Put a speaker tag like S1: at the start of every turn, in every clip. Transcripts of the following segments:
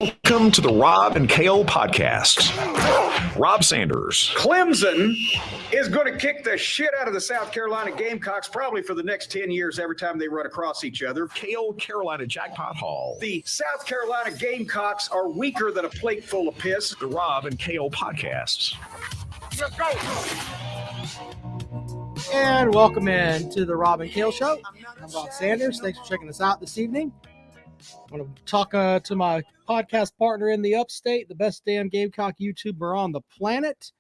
S1: Welcome to the Rob and KO podcast. Rob Sanders.
S2: Clemson is going to kick the shit out of the South Carolina Gamecocks probably for the next 10 years every time they run across each other.
S1: KO Carolina Jackpot Hall.
S2: The South Carolina Gamecocks are weaker than a plate full of piss.
S1: The Rob and KO podcasts.
S2: Let's go.
S3: And welcome in to the Rob and Kale Show. I'm Rob Sanders. Thanks for checking us out this evening. I want to talk to my podcast partner in the upstate, the best damn Gamecock YouTuber on the planet.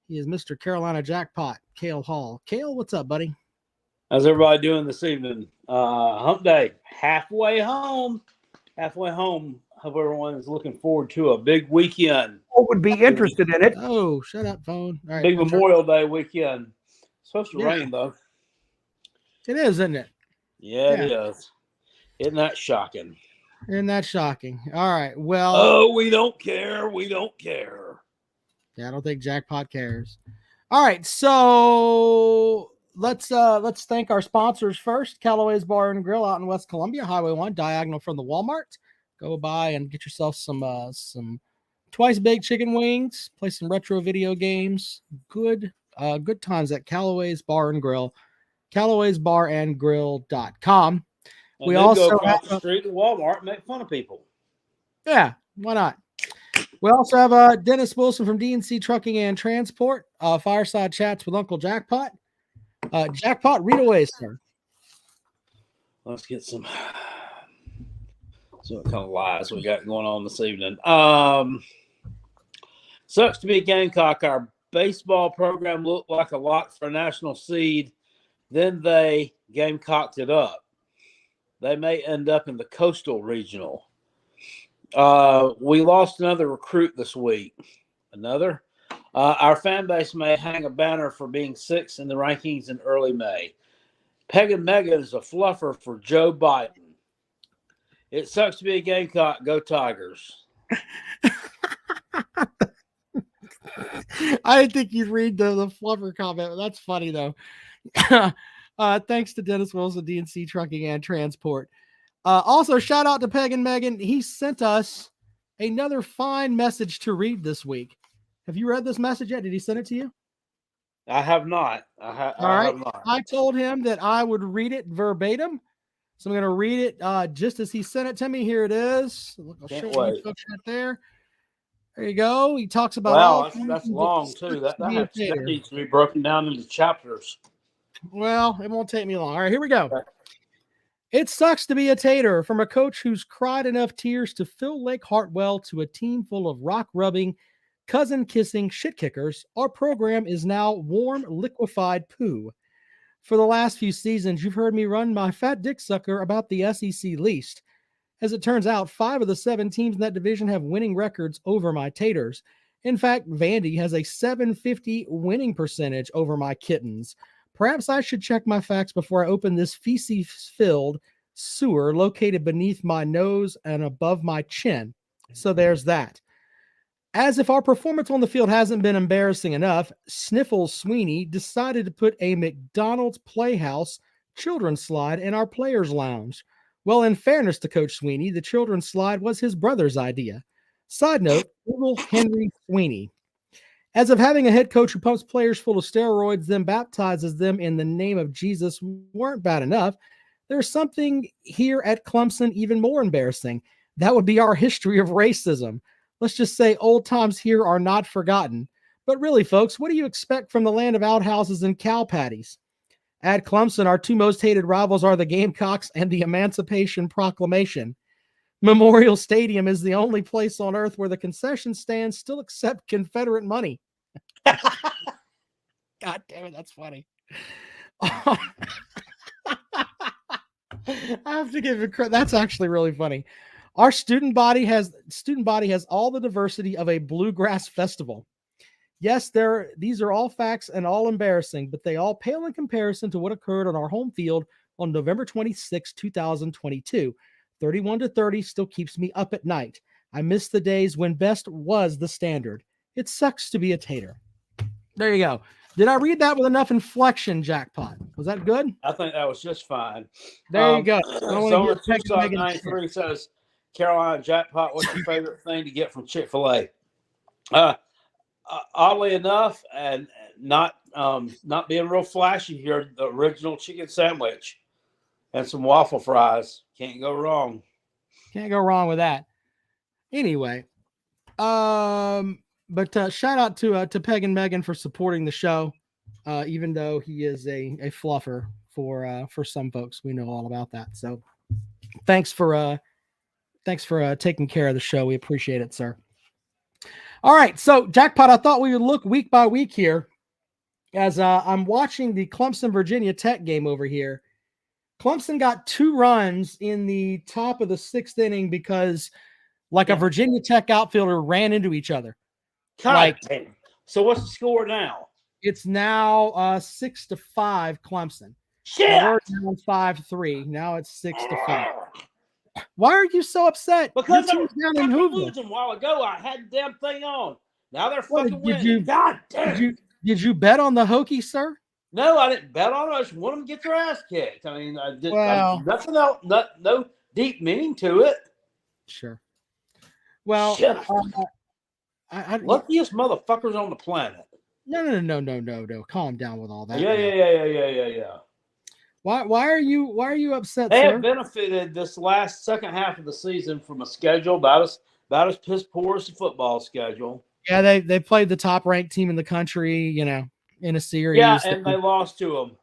S3: He is Mr. Carolina Jackpot, Kale Hall. Kale, what's up, buddy?
S4: How's everybody doing this evening? Hump day, halfway home. Hope everyone is looking forward to a big weekend.
S5: Who would be interested in it?
S3: Oh, shut up, phone. All right,
S4: big Memorial Day weekend. It's supposed to rain, though.
S3: It is, isn't it?
S4: Yeah, it is. Isn't that shocking?
S3: Isn't that shocking? All right, well.
S4: Oh, we don't care. We don't care.
S3: Yeah, I don't think Jackpot cares. All right, so let's thank our sponsors first. Callaway's Bar and Grill out in West Columbia, Highway 1, diagonal from the Walmart. Go by and get yourself some twice baked chicken wings. Play some retro video games. Good times at Callaway's Bar and Grill. Callaway'sBarandGrill.com.
S4: And
S3: We
S4: then
S3: also
S4: go across
S3: have
S4: the street to Walmart and make fun of people.
S3: Yeah, why not? We also have Dennis Wilson from DNC Trucking and Transport. Fireside chats with Uncle Jackpot. Jackpot, read away, sir.
S4: Let's get some. So what kind of lies we got going on this evening? Sucks to be a Gamecock. Our baseball program looked like a lock for a national seed. Then they Gamecocked it up. They may end up in the Coastal Regional. We lost another recruit this week. Another. Our fan base may hang a banner for being sixth in the rankings in early May. Pegan Megan is a fluffer for Joe Biden. It sucks to be a Gamecock. Go Tigers.
S3: I didn't think you'd read the fluffer comment, but that's funny, though. Thanks to Dennis Wilson, DNC Trucking and Transport. Also, shout out to Peg and Megan. He sent us another fine message to read this week. Have you read this message yet? Did he send it to you?
S4: I have not. I have not.
S3: I told him that I would read it verbatim. So I'm going to read it just as he sent it to me. Here it is. Look, I'll show you folks right there. There you go. He talks about.
S4: Wow, that's long too. That needs to be broken down into chapters.
S3: Well, it won't take me long. All right, here we go. It sucks to be a tater. From a coach who's cried enough tears to fill Lake Hartwell to a team full of rock-rubbing, cousin-kissing shit kickers, our program is now warm, liquefied poo. For the last few seasons, you've heard me run my fat dick sucker about the SEC least. As it turns out, 5 of the 7 teams in that division have winning records over my taters. In fact, Vandy has a 750 winning percentage over my kittens. Perhaps I should check my facts before I open this feces-filled sewer located beneath my nose and above my chin. So there's that. As if our performance on the field hasn't been embarrassing enough, Sniffles Sweeney decided to put a McDonald's Playhouse children's slide in our players' lounge. Well, in fairness to Coach Sweeney, the children's slide was his brother's idea. Side note, Google Henry Sweeney. As of having a head coach who pumps players full of steroids, then baptizes them in the name of Jesus weren't bad enough, there's something here at Clemson even more embarrassing. That would be our history of racism. Let's just say old times here are not forgotten. But really, folks, what do you expect from the land of outhouses and cow patties? At Clemson, our 2 most hated rivals are the Gamecocks and the Emancipation Proclamation. Memorial Stadium is the only place on earth where the concession stands still accept Confederate money. God damn it, that's funny. I have to give it credit. That's actually really funny. Our student body has all the diversity of a bluegrass festival. Yes, these are all facts and all embarrassing, but they all pale in comparison to what occurred on our home field on November 26, 2022. 31-30 still keeps me up at night. I miss the days when best was the standard. It sucks to be a tater. There you go. Did I read that with enough inflection, Jackpot? Was that good?
S4: I think that was just fine.
S3: There you go.
S4: Summer 293 says, Carolina jackpot. What's your favorite thing to get from Chick-fil-A? Oddly enough, and not being real flashy here, the original chicken sandwich and some waffle fries. Can't go wrong.
S3: Can't go wrong with that. Anyway, but shout out to Peg and Megan for supporting the show, even though he is a fluffer for some folks. We know all about that. So thanks for taking care of the show. We appreciate it, sir. All right, so Jackpot, I thought we would look week by week here as I'm watching the Clemson Virginia Tech game over here. Clemson got 2 runs in the top of the 6th inning because a Virginia Tech outfielder ran into each other.
S4: Damn. So what's the score now?
S3: It's now 6-5 Clemson.
S4: Shit.
S3: Now we're down 5-3. Now it's 6-5. Why are you so upset?
S4: Because I
S3: Your
S4: was
S3: team's down in
S4: fucking
S3: Hoover.
S4: losing a while ago. I had the damn thing on. Now they're
S3: What,
S4: fucking winning. God damn.
S3: Did you bet on the Hokies, sir?
S4: No, I didn't bet on it. I just want them to get their ass kicked. I mean, nothing else, no deep meaning to it.
S3: Sure. Well,
S4: luckiest motherfuckers on the planet.
S3: No. Calm down with all that.
S4: Yeah.
S3: Why are you upset,
S4: They
S3: sir?
S4: have benefited this last second half of the season from a schedule about as piss poor as the football schedule.
S3: Yeah, they played the top ranked team in the country, in a series.
S4: Yeah, and they lost to them.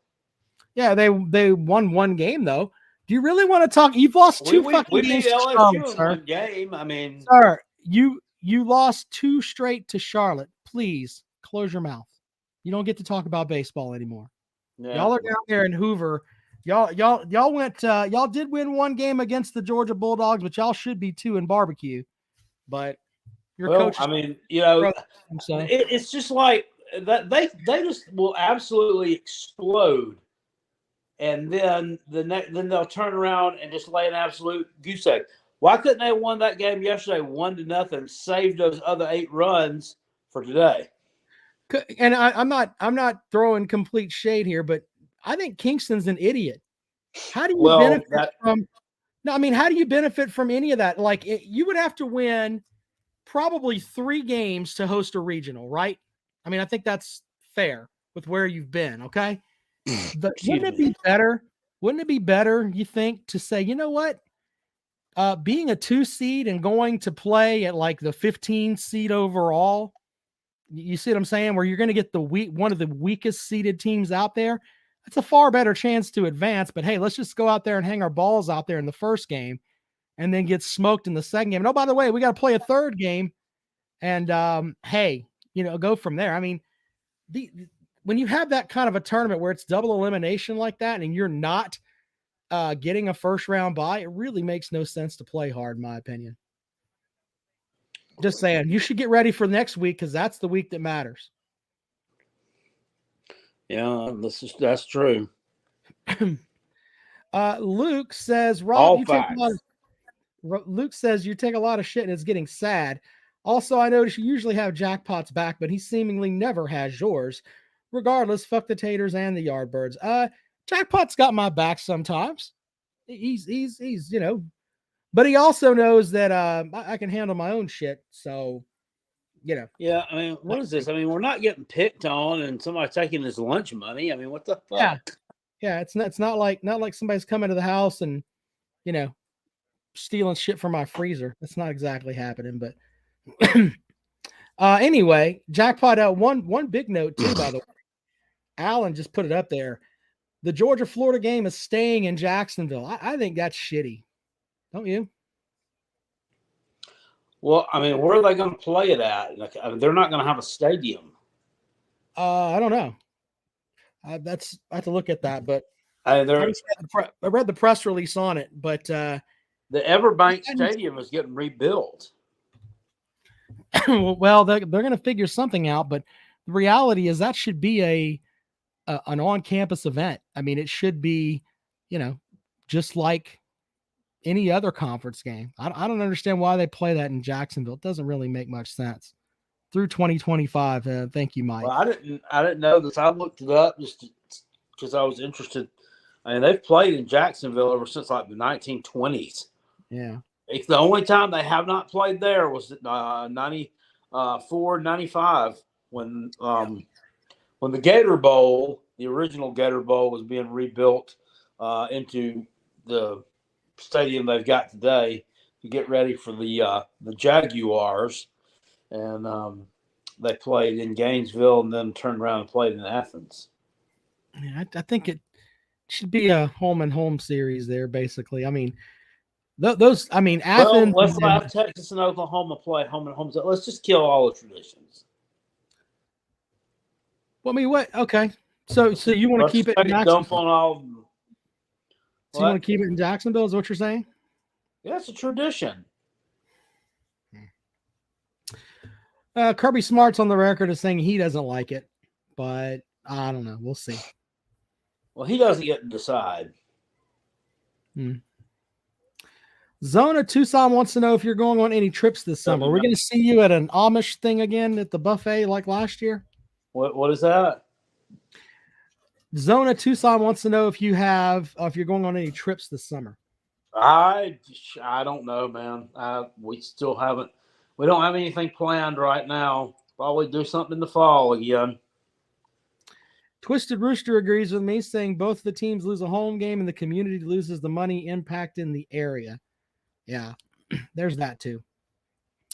S3: Yeah, they won 1 game though. Do you really want to talk? You've lost 2 fucking games
S4: beat
S3: to
S4: LSU
S3: Charlotte,
S4: in
S3: sir.
S4: 1 game. I mean,
S3: Sir, you lost 2 straight to Charlotte. Please close your mouth. You don't get to talk about baseball anymore.
S4: yeah.
S3: Y'all are down there in Hoover. Y'all went. Y'all did win 1 game against the Georgia Bulldogs, but y'all should be 2 in barbecue. But your coach.
S4: I mean,
S3: so.
S4: it's just like that. They just will absolutely explode, and then then they'll turn around and just lay an absolute goose egg. Why couldn't they have won that game yesterday 1-0, saved those other 8 runs for today?
S3: And I'm not throwing complete shade here, but I think Kingston's an idiot. How do you benefit from? No, I mean, how do you benefit from any of that? You would have to win probably 3 games to host a regional, right? I mean, I think that's fair with where you've been. Okay, but wouldn't it be better? Wouldn't it be better, you think, to say, you know what? Being a 2 seed and going to play at the 15 seed overall, you see what I'm saying? Where you're going to get one of the weakest seeded teams out there. That's a far better chance to advance. But hey, let's just go out there and hang our balls out there in the first game, and then get smoked in the second game. And oh, by the way, we got to play a 3rd game, and hey, go from there. I mean, when you have that kind of a tournament where it's double elimination like that, and you're not getting a first round bye, it really makes no sense to play hard, in my opinion. Just saying, you should get ready for next week because that's the week that matters.
S4: Yeah, that's true.
S3: Luke says, Rob,
S4: Luke
S3: says you take a lot of shit and it's getting sad. Also, I notice you usually have Jackpot's back, but he seemingly never has yours. Regardless, fuck the taters and the Yardbirds. Jackpot's got my back sometimes. He's but he also knows that I can handle my own shit. So,
S4: Yeah, I mean, what is this? I mean, we're not getting picked on and somebody taking his lunch money. I mean, what the fuck?
S3: Yeah, it's not like somebody's coming to the house and stealing shit from my freezer. That's not exactly happening, but anyway, Jackpot one big note too, by the way. Alan just put it up there. The Georgia-Florida game is staying in Jacksonville. I think that's shitty. Don't you?
S4: Well, I mean, where are they going to play it at? They're not going to have a stadium.
S3: I don't know. I have to look at that, but
S4: I
S3: read the press release on it. But
S4: the Everbank Stadium is getting rebuilt.
S3: Well, they're going to figure something out, but the reality is that should be an on-campus event. I mean, it should be, just like any other conference game. I don't understand why they play that in Jacksonville. It doesn't really make much sense. Through 2025. Thank you, Mike.
S4: Well, I didn't know this. I looked it up just because I was interested. I mean, they've played in Jacksonville ever since the 1920s.
S3: Yeah.
S4: It's the only time they have not played there was 94, 95 when the Gator Bowl, the original Gator Bowl, was being rebuilt into the stadium they've got today to get ready for the Jaguars, and they played in Gainesville and then turned around and played in Athens.
S3: Yeah, I think it should be a home and home series there. Basically, I mean, Athens.
S4: Well, let's have Texas and Oklahoma play home and home. Let's just kill all the traditions.
S3: Well, I mean, what? Okay, so you want to keep it in
S4: Dump on
S3: Jacksonville?
S4: all.
S3: So you want to keep it in Jacksonville? Is what you're saying?
S4: Yeah, it's a tradition.
S3: Kirby Smart's on the record as saying he doesn't like it, but I don't know. We'll see.
S4: Well, he doesn't get to decide.
S3: Zona Tucson wants to know if you're going on any trips this summer. We're going to see you at an Amish thing again at the buffet like last year.
S4: What is that?
S3: Zona Tucson wants to know if you're going on any trips this summer.
S4: I don't know, man. We still haven't. We don't have anything planned right now. Probably do something in the fall again.
S3: Twisted Rooster agrees with me, saying both the teams lose a home game and the community loses the money impact in the area. Yeah, there's that too.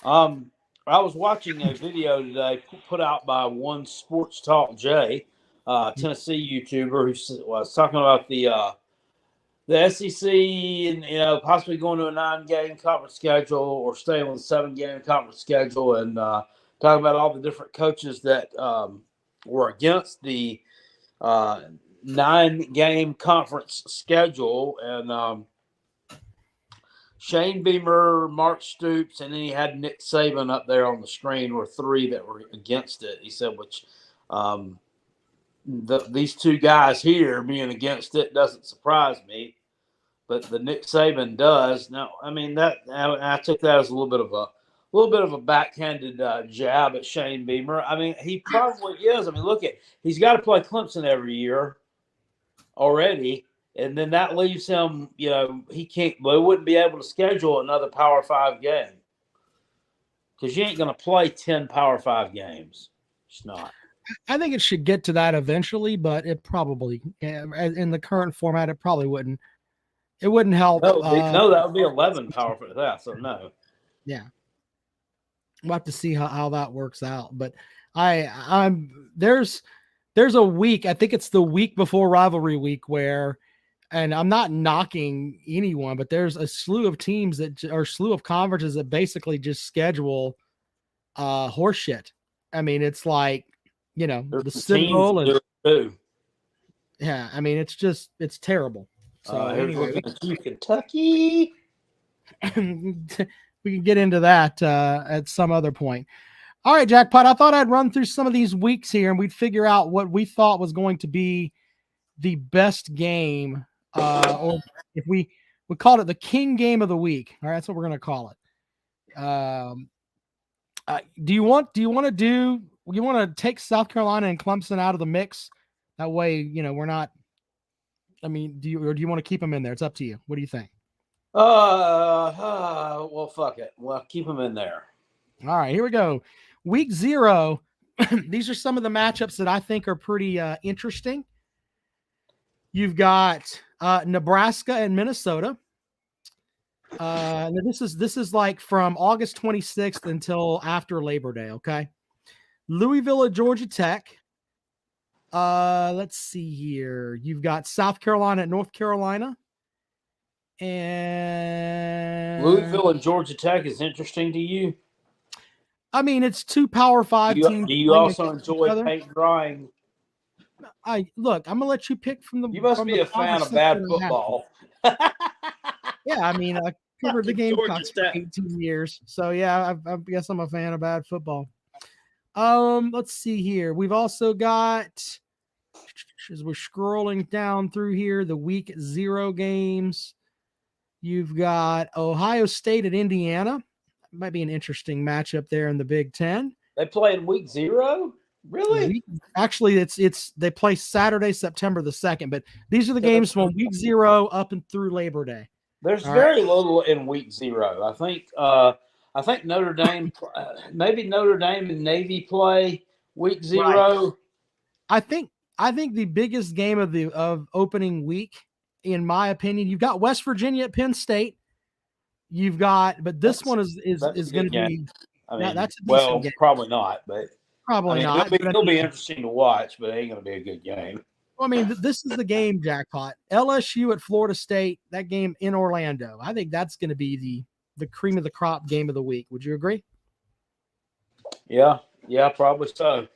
S4: I was watching a video today put out by One Sports Talk Jay, Tennessee YouTuber, who was talking about the SEC and possibly going to a 9-game conference schedule or staying with a 7-game conference schedule, and talking about all the different coaches that were against the 9-game conference schedule, and Shane Beamer, Mark Stoops, and then he had Nick Saban up there on the screen were 3 that were against it. He said, which these 2 guys here being against it doesn't surprise me, but the Nick Saban does. Now, I mean, that I took that as a little bit of a backhanded jab at Shane Beamer. I mean, he probably is. I mean, he's got to play Clemson every year already, and then that leaves him. He can't. Well, he wouldn't be able to schedule another Power 5 game because you ain't going to play 10 Power 5 games. It's not.
S3: I think it should get to that eventually, but it probably, in the current format, it probably wouldn't. It wouldn't help.
S4: No, that would be 11 Power 5. Yeah, so no.
S3: Yeah. We'll have to see how that works out. But there's a week, I think it's the week before rivalry week where, and I'm not knocking anyone, but there's a slew of teams slew of conferences that basically just schedule horse shit. I mean, it's like, the Citadel and yeah, I mean, it's terrible. So anyway,
S4: Kentucky.
S3: We can get into that at some other point. All right, Jackpot. I thought I'd run through some of these weeks here and we'd figure out what we thought was going to be the best game, or if we called it the King Game of the Week. All right, that's what we're going to call it. Do you want to take South Carolina and Clemson out of the mix? That way, we're not. I mean, do you want to keep them in there? It's up to you. What do you think?
S4: Well, fuck it. Well, keep them in there.
S3: All right, here we go. Week 0. These are some of the matchups that I think are pretty interesting. You've got Nebraska and Minnesota. This is like from August 26th until after Labor Day. Okay. Louisville at Georgia Tech. Let's see here. You've got South Carolina at North Carolina. And
S4: Louisville and Georgia Tech is interesting to you?
S3: I mean, it's 2 Power 5 teams.
S4: Do you also enjoy paint drying?
S3: I'm gonna let you pick from the.
S4: You must be a fan of bad football.
S3: Yeah, I mean, I covered the Gamecocks for 18 years, so yeah, I guess I'm a fan of bad football. Let's see here. We've also got, as we're scrolling down through here, the week 0 games. You've got Ohio State at Indiana. Might be an interesting matchup there in the Big Ten.
S4: They play in week 0? Really?
S3: Actually, they play Saturday, September the 2nd, but these are the games from week 0 up and through Labor Day.
S4: There's
S3: All
S4: very little in week 0. I think Notre Dame, maybe Notre Dame and Navy play week 0.
S3: I think the biggest game of opening week, in my opinion, you've got West Virginia at Penn State. But this one is going to be.
S4: I mean,
S3: that's a decent game.
S4: Probably not, but
S3: Probably not.
S4: It'll be interesting to watch, but it ain't going to be a good game.
S3: Well, I mean, this is the game, Jackpot. LSU at Florida State, that game in Orlando. I think that's going to be the cream of the crop game of the week. Would you agree?
S4: Yeah, probably so.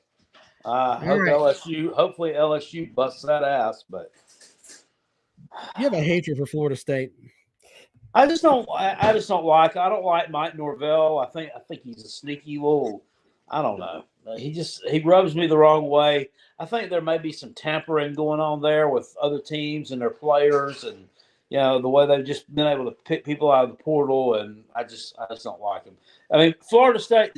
S3: Right.
S4: Hopefully LSU busts that ass, but
S3: you have a hatred for Florida State.
S4: I don't like Mike Norvell. I think he's a sneaky little. I don't know. He rubs me the wrong way. I think there may be some tampering going on there with other teams and their players, and the way they've just been able to pick people out of the portal, and I just don't like him. I mean, Florida State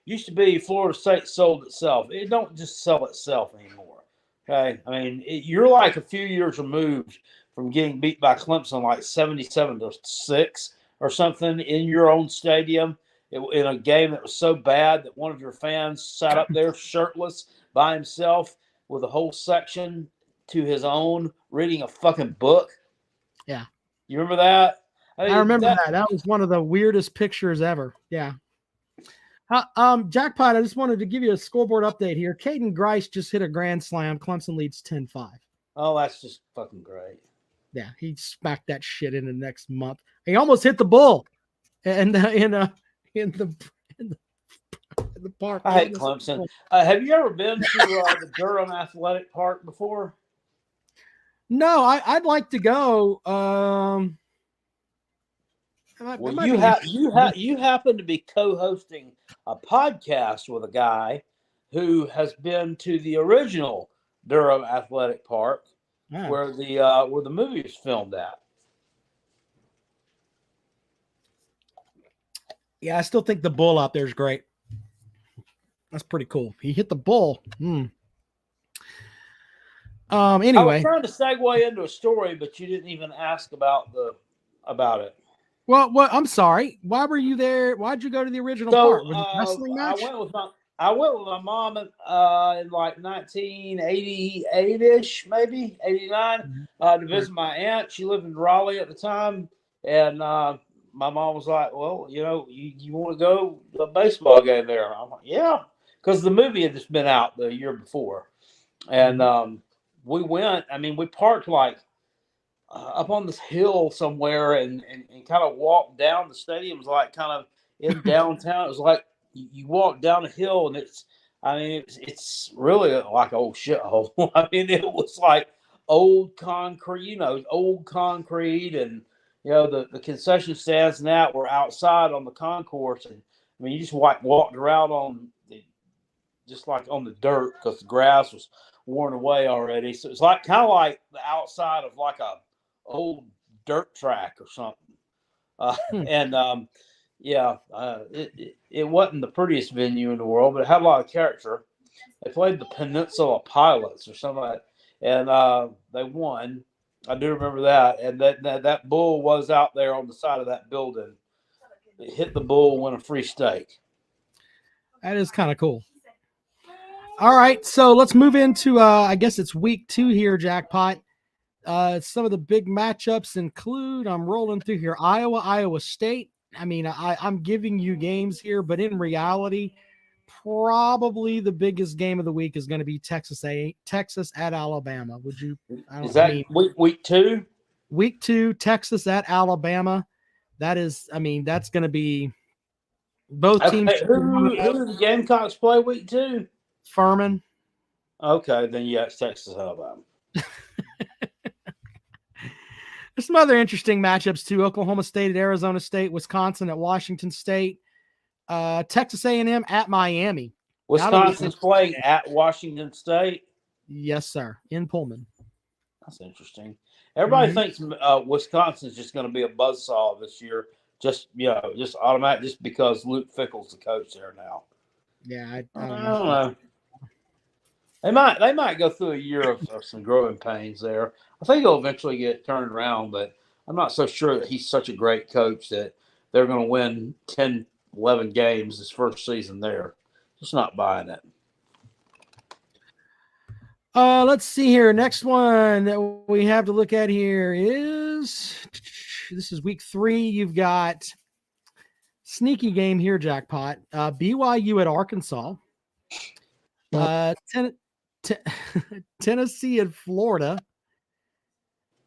S4: used to be Florida State sold itself. It don't just sell itself anymore. Okay, I mean you're like a few years removed from getting beat by Clemson like 77-6 or something in your own stadium in a game that was so bad that one of your fans sat up there shirtless by himself with a whole section to his own reading a fucking book.
S3: Yeah.
S4: You remember that?
S3: I remember that. That was one of the weirdest pictures ever. Yeah. Jackpot, I just wanted to give you a scoreboard update here. Caden Grice just hit a grand slam. Clemson leads 10-5.
S4: Oh, that's just fucking great.
S3: Yeah, he smacked that shit in the next month. He almost hit the bull in the park.
S4: I hate Clemson. Have you ever been to the Durham Athletic Park before?
S3: No, I'd like to go.
S4: You happen to be co-hosting a podcast with a guy who has been to the original Durham Athletic Park, where the movie was filmed at.
S3: Yeah, I still think the bull out there is great. That's pretty cool. He hit the bull. Anyway,
S4: I was trying to segue into a story, but you didn't even ask about it.
S3: Well, I'm sorry. Why were you there? Why'd you go to the original park? Was it a wrestling match?
S4: I went with my mom in like 1988-ish, maybe 89, to visit my aunt. She lived in Raleigh at the time, and my mom was like, "Well, you want to go to a baseball game there?" I'm like, "Yeah," because the movie had just been out the year before, and we went. I mean, we parked like up on this hill somewhere, and kind of walked down. The stadium's like kind of in downtown. It was like you walk down a hill, and it's really like an old shithole. I mean, it was like old concrete, and the concession stands and that were outside on the concourse, and I mean, you just walked around just like on the dirt because the grass was worn away already. So it's like kind of like the outside of like a old dirt track or something. It wasn't the prettiest venue in the world, but it had a lot of character. They played the Peninsula Pilots or something like that, and they won. I do remember that. And that bull was out there on the side of that building. It hit the bull, won a free steak.
S3: That is kind of cool. All right, so let's move into I guess it's week 2 here, Jackpot. Some of the big matchups include, I'm rolling through here, Iowa State. I mean, I'm giving you games here, but in reality, probably the biggest game of the week is going to be Texas at Alabama. Would you?
S4: Week 2?
S3: Week 2, Texas at Alabama. That's going to be both teams.
S4: Who do the Gamecocks play week 2?
S3: Furman.
S4: Okay, then it's Texas Alabama.
S3: There's some other interesting matchups too. Oklahoma State at Arizona State, Wisconsin at Washington State, Texas A&M at Miami.
S4: Wisconsin's playing at Washington State?
S3: Yes, sir, in Pullman.
S4: That's interesting. Everybody thinks Wisconsin's just going to be a buzzsaw this year, just automatic, just because Luke Fickell's the coach there now.
S3: Yeah, I
S4: don't know. They might go through a year of some growing pains there. I think it'll eventually get turned around, but I'm not so sure that he's such a great coach that they're going to win 10, 11 games his first season there. Just not buying it.
S3: Let's see here. Next one that we have to look at here is this is week 3. You've got sneaky game here, Jackpot. BYU at Arkansas. Tennessee at Florida.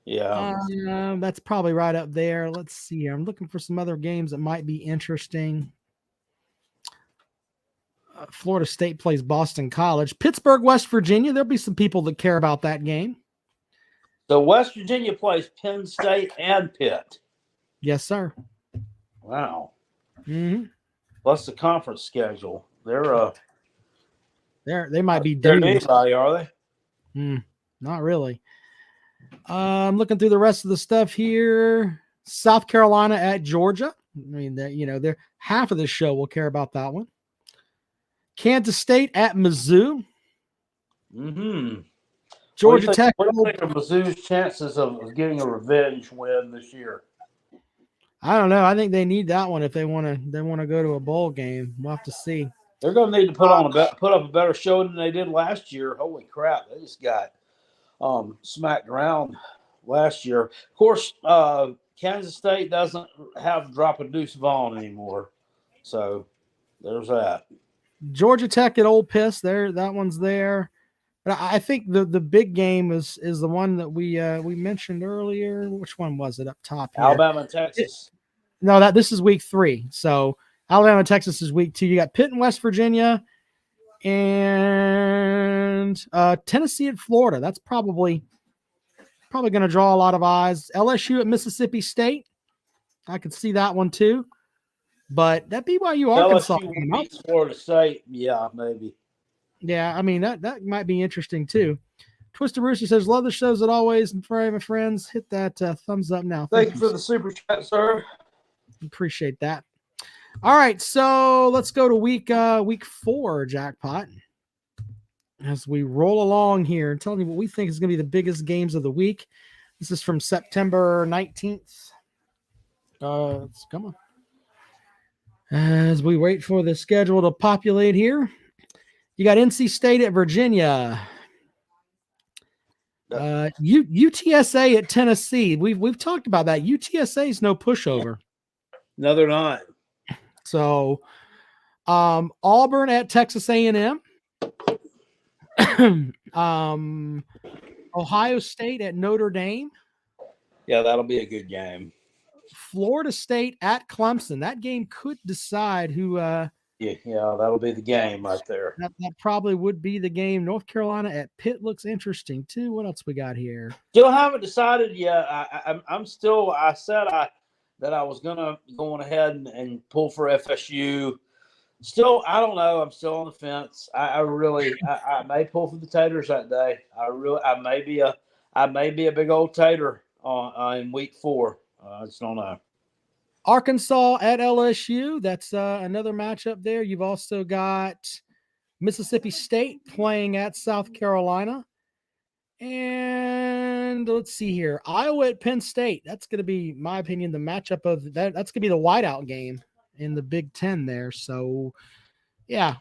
S4: Yeah.
S3: That's probably right up there. Let's see here. I'm looking for some other games that might be interesting. Florida State plays Boston College. Pittsburgh, West Virginia. There'll be some people that care about that game.
S4: So West Virginia plays Penn State and Pitt.
S3: Yes, sir.
S4: Wow.
S3: Mm-hmm.
S4: Plus the conference schedule. They
S3: might be
S4: they're
S3: dangerous.
S4: anybody, are they?
S3: Not really. I'm looking through the rest of the stuff here. South Carolina at Georgia. I mean, they're half of the show will care about that one. Kansas State at Mizzou.
S4: Mm-hmm.
S3: Georgia Tech.
S4: What do you think of Mizzou's chances of getting a revenge win this year?
S3: I don't know. I think they need that one if they want to go to a bowl game. We'll have to see.
S4: They're going to need to put up a better show than they did last year. Holy crap! They just got smacked around last year. Of course, Kansas State doesn't have drop a Deuce Vaughn anymore, so there's that.
S3: Georgia Tech at Ole Miss. That one's there. But I think the big game is the one that we mentioned earlier. Which one was it up top here?
S4: Alabama and Texas.
S3: This is week 3. So Alabama and Texas is week 2. You got Pitt and West Virginia and Tennessee at Florida. That's probably going to draw a lot of eyes. LSU at Mississippi State. I could see that one too. But that BYU Arkansas game,
S4: Florida State, yeah, maybe.
S3: Yeah, I mean that might be interesting too. Twisted Rooster says, "Love the shows as always." And for my friends, hit that thumbs up now.
S4: Thank you for the super chat, sir.
S3: Appreciate that. All right, so let's go to week 4, Jackpot. As we roll along here and tell you what we think is going to be the biggest games of the week. This is from September 19th. Come on. As we wait for the schedule to populate here, you got NC State at Virginia. UTSA at Tennessee. We've talked about that. UTSA is no pushover.
S4: No, they're not.
S3: So, Auburn at Texas A&M. Ohio State at Notre Dame.
S4: Yeah, that'll be a good game.
S3: Florida State at Clemson. That game could decide who.
S4: Yeah, that'll be the game right there.
S3: That probably would be the game. North Carolina at Pitt looks interesting too. What else we got here?
S4: Still haven't decided yet. I'm still. I said that I was gonna go on ahead and pull for FSU. Still, I don't know. I'm still on the fence. I may pull for the Taters that day. I may be a big old Tater in week 4. I just don't know.
S3: Arkansas at LSU. That's another matchup there. You've also got Mississippi State playing at South Carolina. And let's see here. Iowa at Penn State. That's going to be, in my opinion, the matchup of that. That's going to be the whiteout game in the Big Ten there. So, yeah.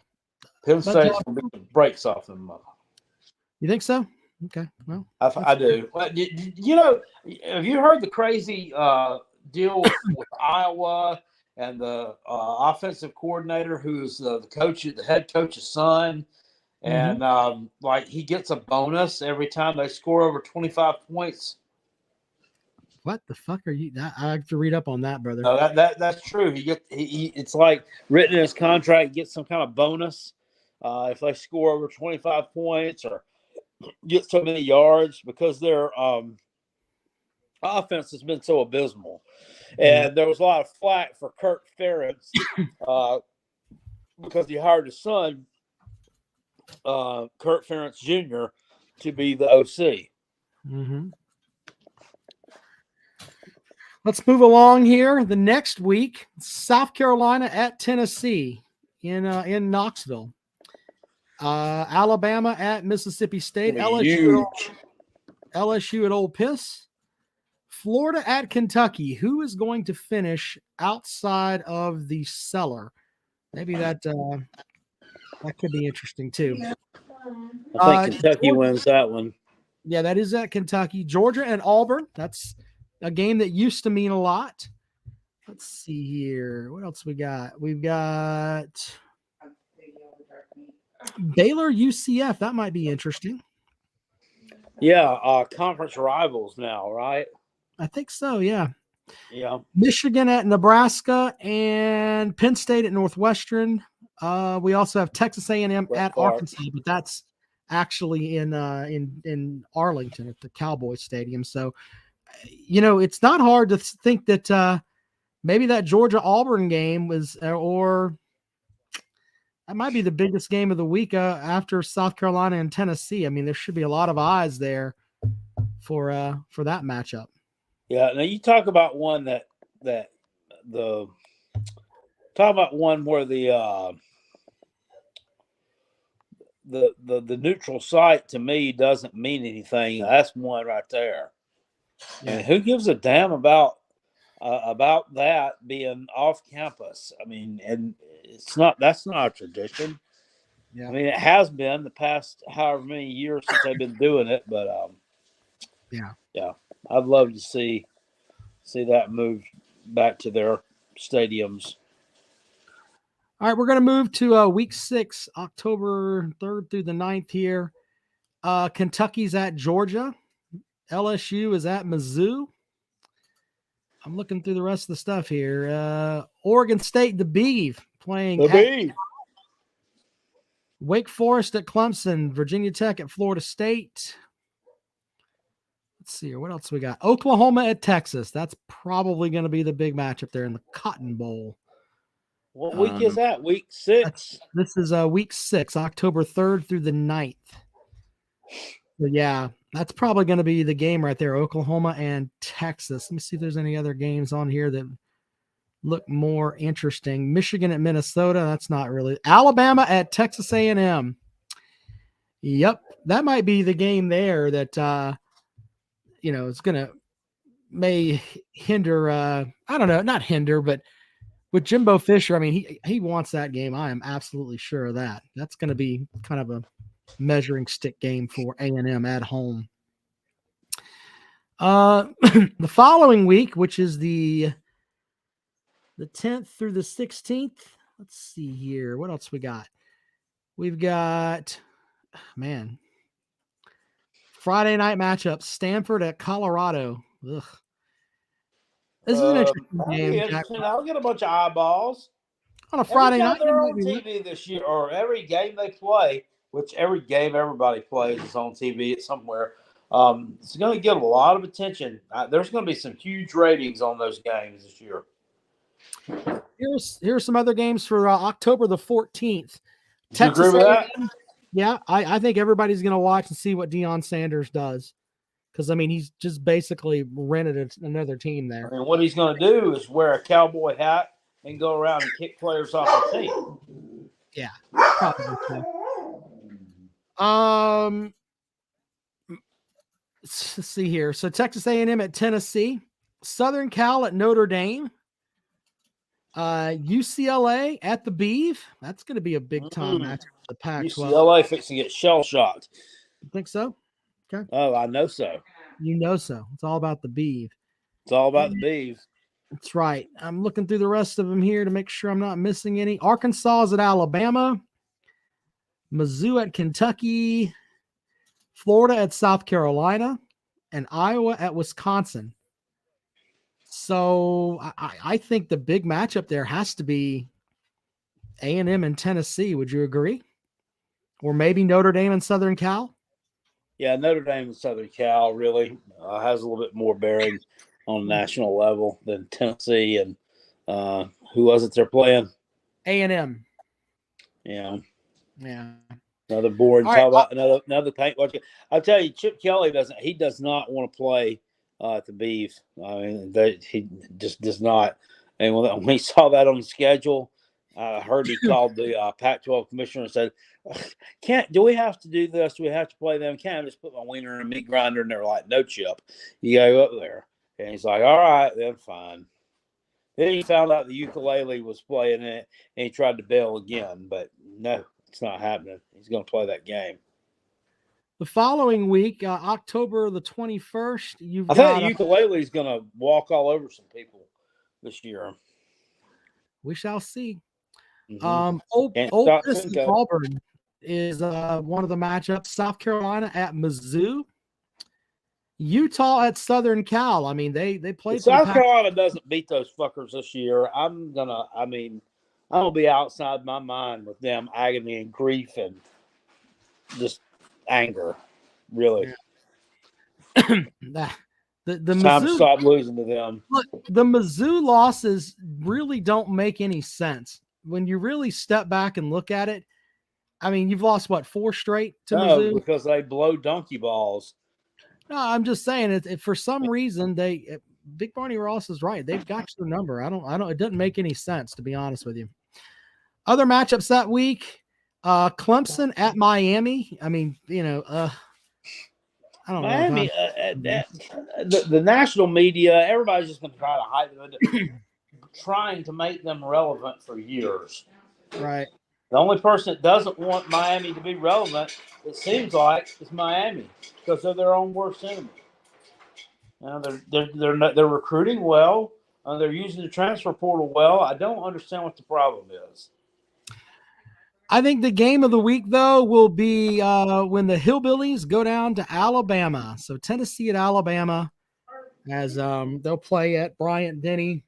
S4: Penn State's going to beat the brakes off them.
S3: You think so? Okay. Well,
S4: I do. You know, have you heard the crazy deal with Iowa and the offensive coordinator who's the head coach's son? And he gets a bonus every time they score over 25 points.
S3: What the fuck are you? I have to read up on that, brother.
S4: No, that's true. It's like written in his contract. He gets some kind of bonus if they score over 25 points or get so many yards because their offense has been so abysmal. And there was a lot of flack for Kirk Ferentz because he hired his son, Kirk Ferentz Jr., to be the OC.
S3: Mm-hmm. Let's move along here. The next week, South Carolina at Tennessee in Knoxville. Alabama at Mississippi State. LSU at Ole Miss. Florida at Kentucky. Who is going to finish outside of the cellar? Maybe that could be interesting too.
S4: I think Kentucky wins that one.
S3: Yeah, that is at Kentucky. Georgia and Auburn. That's a game that used to mean a lot. Let's see here. What else we got? We've got Baylor UCF. That might be interesting.
S4: Yeah, conference rivals now, right?
S3: I think so, yeah.
S4: Yeah.
S3: Michigan at Nebraska and Penn State at Northwestern. We also have Texas A&M at Arkansas, but that's actually in Arlington at the Cowboy Stadium. So, it's not hard to think that maybe that Georgia-Auburn game was, or that might be the biggest game of the week after South Carolina and Tennessee. I mean, there should be a lot of eyes there for that matchup.
S4: Yeah. Now you talk about one where the neutral site to me doesn't mean anything. That's one right there. Yeah. And who gives a damn about that being off campus? I mean, and that's not a tradition. Yeah. I mean, it has been the past however many years since they've been doing it, but yeah, I'd love to see that move back to their stadiums.
S3: All right, we're going to move to week 6, October 3rd through the 9th here. Kentucky's at Georgia. LSU is at Mizzou. I'm looking through the rest of the stuff here. Oregon State, the Beeve, playing Wake Forest at Clemson, Virginia Tech at Florida State. Let's see here. What else we got? Oklahoma at Texas. That's probably going to be the big matchup there in the Cotton Bowl.
S4: What week is that? Week 6?
S3: This is week 6, October 3rd through the 9th. So, yeah, that's probably going to be the game right there, Oklahoma and Texas. Let me see if there's any other games on here that look more interesting. Michigan at Minnesota. That's not really. Alabama at Texas A&M. Yep, that might be the game there that, it's going to may hinder. I don't know, not hinder, but with Jimbo Fisher, I mean, he wants that game. I am absolutely sure of that. That's going to be kind of a measuring stick game for A&M at home. The following week, which is the 10th through the 16th. Let's see here. What else we got? We've got, Friday night matchup. Stanford at Colorado. Ugh. This is an interesting game.
S4: I'll get a bunch of eyeballs
S3: on a Friday night.
S4: They're on TV this year, or every game they play, which every game everybody plays is on TV somewhere. It's going to get a lot of attention. There's going to be some huge ratings on those games this year.
S3: Here's some other games for October the 14th.
S4: Do you agree with that?
S3: Yeah, I think everybody's going to watch and see what Deion Sanders does. Because, I mean, he's just basically rented another team there.
S4: And what he's going to do is wear a cowboy hat and go around and kick players off the team.
S3: Yeah, probably so. Let's see here. So Texas A&M at Tennessee, Southern Cal at Notre Dame, UCLA at the Beeve. That's going to be a big time match for the Pac-12.
S4: UCLA fixing to get shell shocked.
S3: You think so? Okay.
S4: Oh, I know so.
S3: You know so. It's all about the Beeve.
S4: It's all about the Beeve.
S3: That's right. I'm looking through the rest of them here to make sure I'm not missing any. Arkansas is at Alabama, Mizzou at Kentucky, Florida at South Carolina, and Iowa at Wisconsin. So I think the big matchup there has to be A&M and Tennessee. Would you agree? Or maybe Notre Dame and Southern Cal?
S4: Yeah, Notre Dame and Southern Cal really has a little bit more bearing on a national level than Tennessee. And who was it they're playing?
S3: A&M.
S4: Yeah.
S3: Yeah.
S4: Another board.
S3: All right.
S4: Talk about another paint. I'll tell you, Chip Kelly does not want to play at the Beef. I mean, he just does not. And when he saw that on the schedule, I heard he called the Pac-12 commissioner and said, do we have to do this? Do we have to play them? Can't I just put my wiener in a meat grinder? And they're like, no, Chip, you go up there. And he's like, all right, then fine. Then he found out the ukulele was playing it, and he tried to bail again. But no, it's not happening. He's going to play that game.
S3: The following week, October the 21st, you've
S4: I
S3: got.
S4: think the ukulele is going to walk all over some people this year.
S3: We shall see.
S4: Mhm.
S3: Old
S4: Can't stop
S3: Miss and
S4: Simcoe.
S3: Auburn is one of the matchups. South Carolina at Mizzou. Utah at Southern Cal. I mean, they played.
S4: If South Carolina doesn't beat those fuckers this year, I'm gonna be outside my mind with them agony and grief and just anger. Really,
S3: the
S4: it's time to
S3: Mizzou.
S4: stop losing to them.
S3: Look, the Mizzou losses really don't make any sense when you really step back and look at it. I mean, you've lost what, 4 straight to Mizzou?
S4: Because they blow donkey balls.
S3: No, I'm just saying it for some reason Big Barney Ross is right. They've got your number. I don't it doesn't make any sense, to be honest with you. Other matchups that week, Clemson at Miami. I mean, I don't
S4: Miami,
S3: know.
S4: the national media, everybody's just going to try to hype it, trying to make them relevant for years.
S3: Right.
S4: The only person that doesn't want Miami to be relevant, it seems like, is Miami because they're their own worst enemy. They're recruiting well. They're using the transfer portal well. I don't understand what the problem is.
S3: I think the game of the week, though, will be when the Hillbillies go down to Alabama. So Tennessee at Alabama, as they'll play at Bryant-Denny,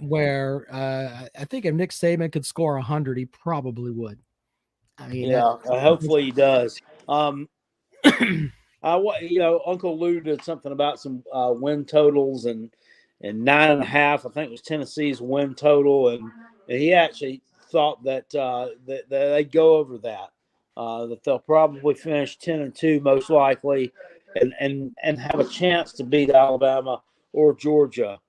S3: where I think if Nick Saban could score 100, he probably would. I mean,
S4: hopefully he does. Uncle Lou did something about some win totals and 9.5. I think it was Tennessee's win total, and he actually thought that that they'd go over that. That they'll probably finish 10-2 most likely, and have a chance to beat Alabama or Georgia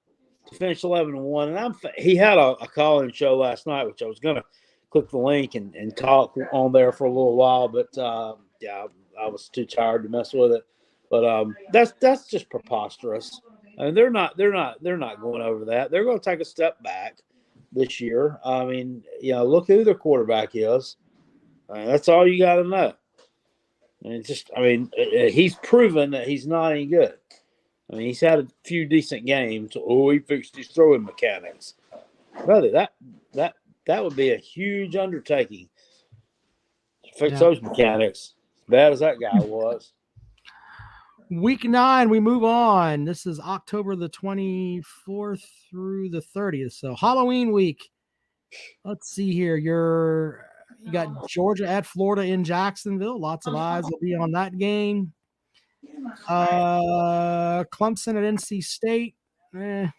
S4: to finish 11-1. And he had a call-in show last night, which I was going to click the link and talk on there for a little while, but I was too tired to mess with it. But that's just preposterous. I mean, they're not going over that. They're going to take a step back this year. I mean, look who their quarterback is. That's all you got to know. He's proven that he's not any good. I mean, he's had a few decent games. Oh, he fixed his throwing mechanics. Brother, that would be a huge undertaking to fix those mechanics. As bad as that guy was.
S3: Week 9, we move on. This is October the 24th through the 30th. So Halloween week. Let's see here. You got Georgia at Florida in Jacksonville. Lots of eyes will be on that game. Clemson at NC State.
S4: Yep.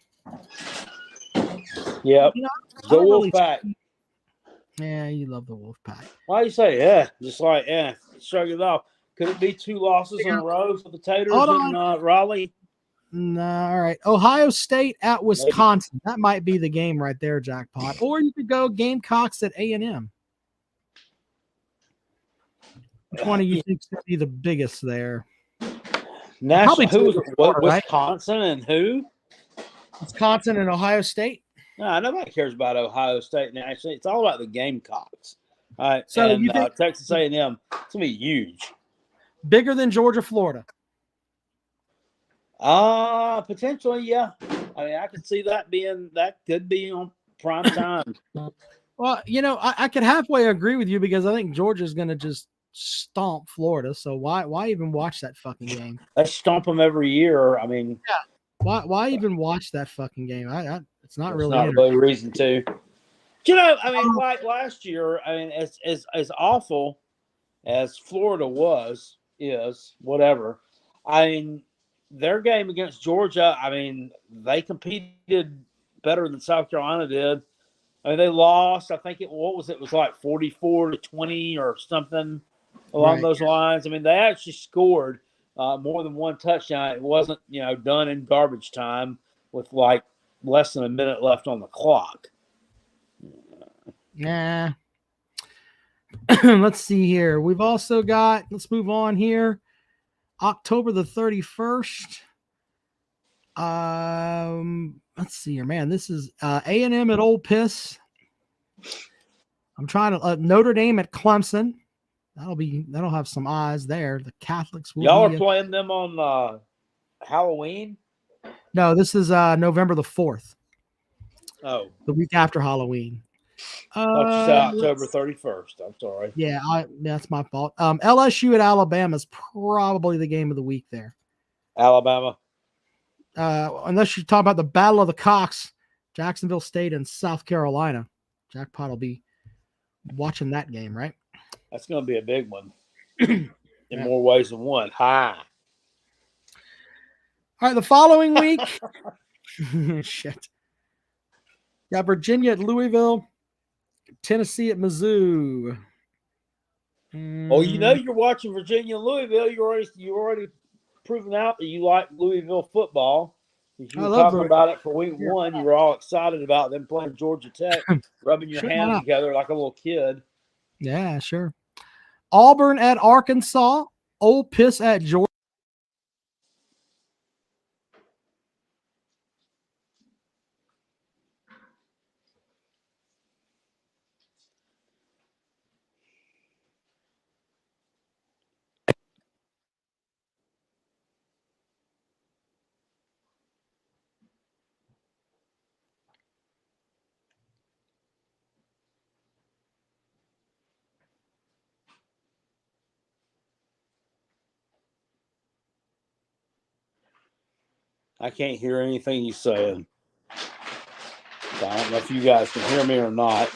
S3: The
S4: Wolfpack.
S3: Yeah, you love the Wolfpack.
S4: Why do you say just like shrug it off? Could it be 2 losses in a row for the Taters in Raleigh?
S3: No, all right. Ohio State at Wisconsin. Maybe. That might be the game right there, jackpot. Or you could go Gamecocks at A&M. Which one do you think should be the biggest there?
S4: National,
S3: Florida,
S4: Wisconsin right? And who?
S3: Wisconsin and Ohio State.
S4: No, nobody cares about Ohio State nationally. It's all about the Gamecocks. All right.
S3: So
S4: and
S3: you think
S4: Texas A&M, it's gonna be huge.
S3: Bigger than Georgia, Florida?
S4: Potentially, yeah. I mean, I could see that could be on prime time.
S3: Well, I could halfway agree with you because I think Georgia's going to just stomp Florida. So why even watch that fucking game?
S4: They stomp them every year. I mean,
S3: why even watch that fucking game? It's not really
S4: a reason to. I mean, like last year, I mean, as awful as Florida is whatever. I mean, their game against Georgia, I mean, they competed better than South Carolina did. I mean, they lost. I think it was like 44-20 or something along those lines. I mean, they actually scored more than one touchdown. It wasn't, done in garbage time with like less than a minute left on the clock.
S3: Nah. Let's see here. We've also got, let's move on here. October the 31st. Let's see here, man. This is A&M at Ole Piss. I'm trying to Notre Dame at Clemson. That'll have some eyes there. The Catholics will.
S4: Y'all are playing them on Halloween?
S3: No, this is November the 4th.
S4: Oh,
S3: the week after Halloween.
S4: thought you said October 31st. I'm sorry.
S3: Yeah, that's my fault. LSU at Alabama is probably the game of the week there.
S4: Alabama.
S3: Unless you talk about the Battle of the Cocks, Jacksonville State and South Carolina. Jackpot will be watching that game, right?
S4: That's going to be a big one in more ways than one. Hi.
S3: All right, the following week. Shit. Got Virginia at Louisville, Tennessee at Mizzou.
S4: Oh, you know you're watching Virginia and Louisville. You already proven out that you like Louisville football. You were talking about it for week one. You were all excited about them playing Georgia Tech, rubbing your hands together like a little kid.
S3: Yeah, sure. Auburn at Arkansas, Ole Piss at Georgia.
S4: I can't hear anything you're saying. So I don't know if you guys can hear me or not.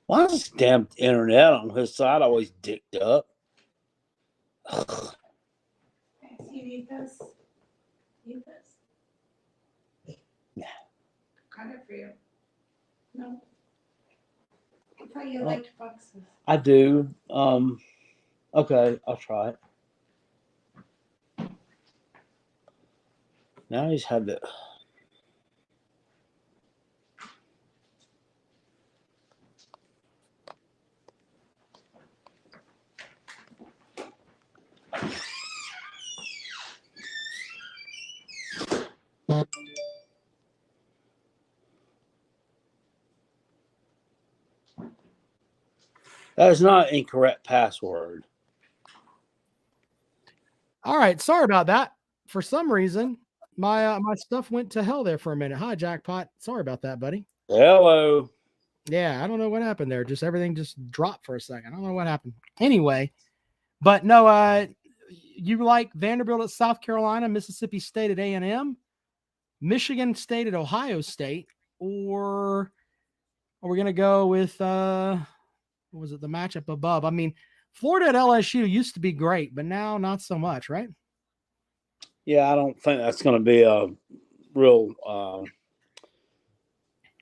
S4: Why is this damn internet on his side always dicked up? Ugh.
S6: You need this? Need this?
S4: Yeah.
S6: Got it for you. No. I thought you liked boxes.
S4: I do. Okay, I'll try it. Now he's had the. That is not an incorrect password.
S3: All right, sorry about that. For some reason, my stuff went to hell there for a minute. Hi, Jackpot. Sorry about that, buddy.
S4: Hello.
S3: Yeah, I don't know what happened there. Just everything just dropped for a second. I don't know what happened. Anyway, but no, you like Vanderbilt at South Carolina, Mississippi State at A&M, Michigan State at Ohio State, or are we going to go with what was it, the matchup above? I mean, Florida at LSU used to be great, but now not so much, right?
S4: Yeah, I don't think that's going to be a real. I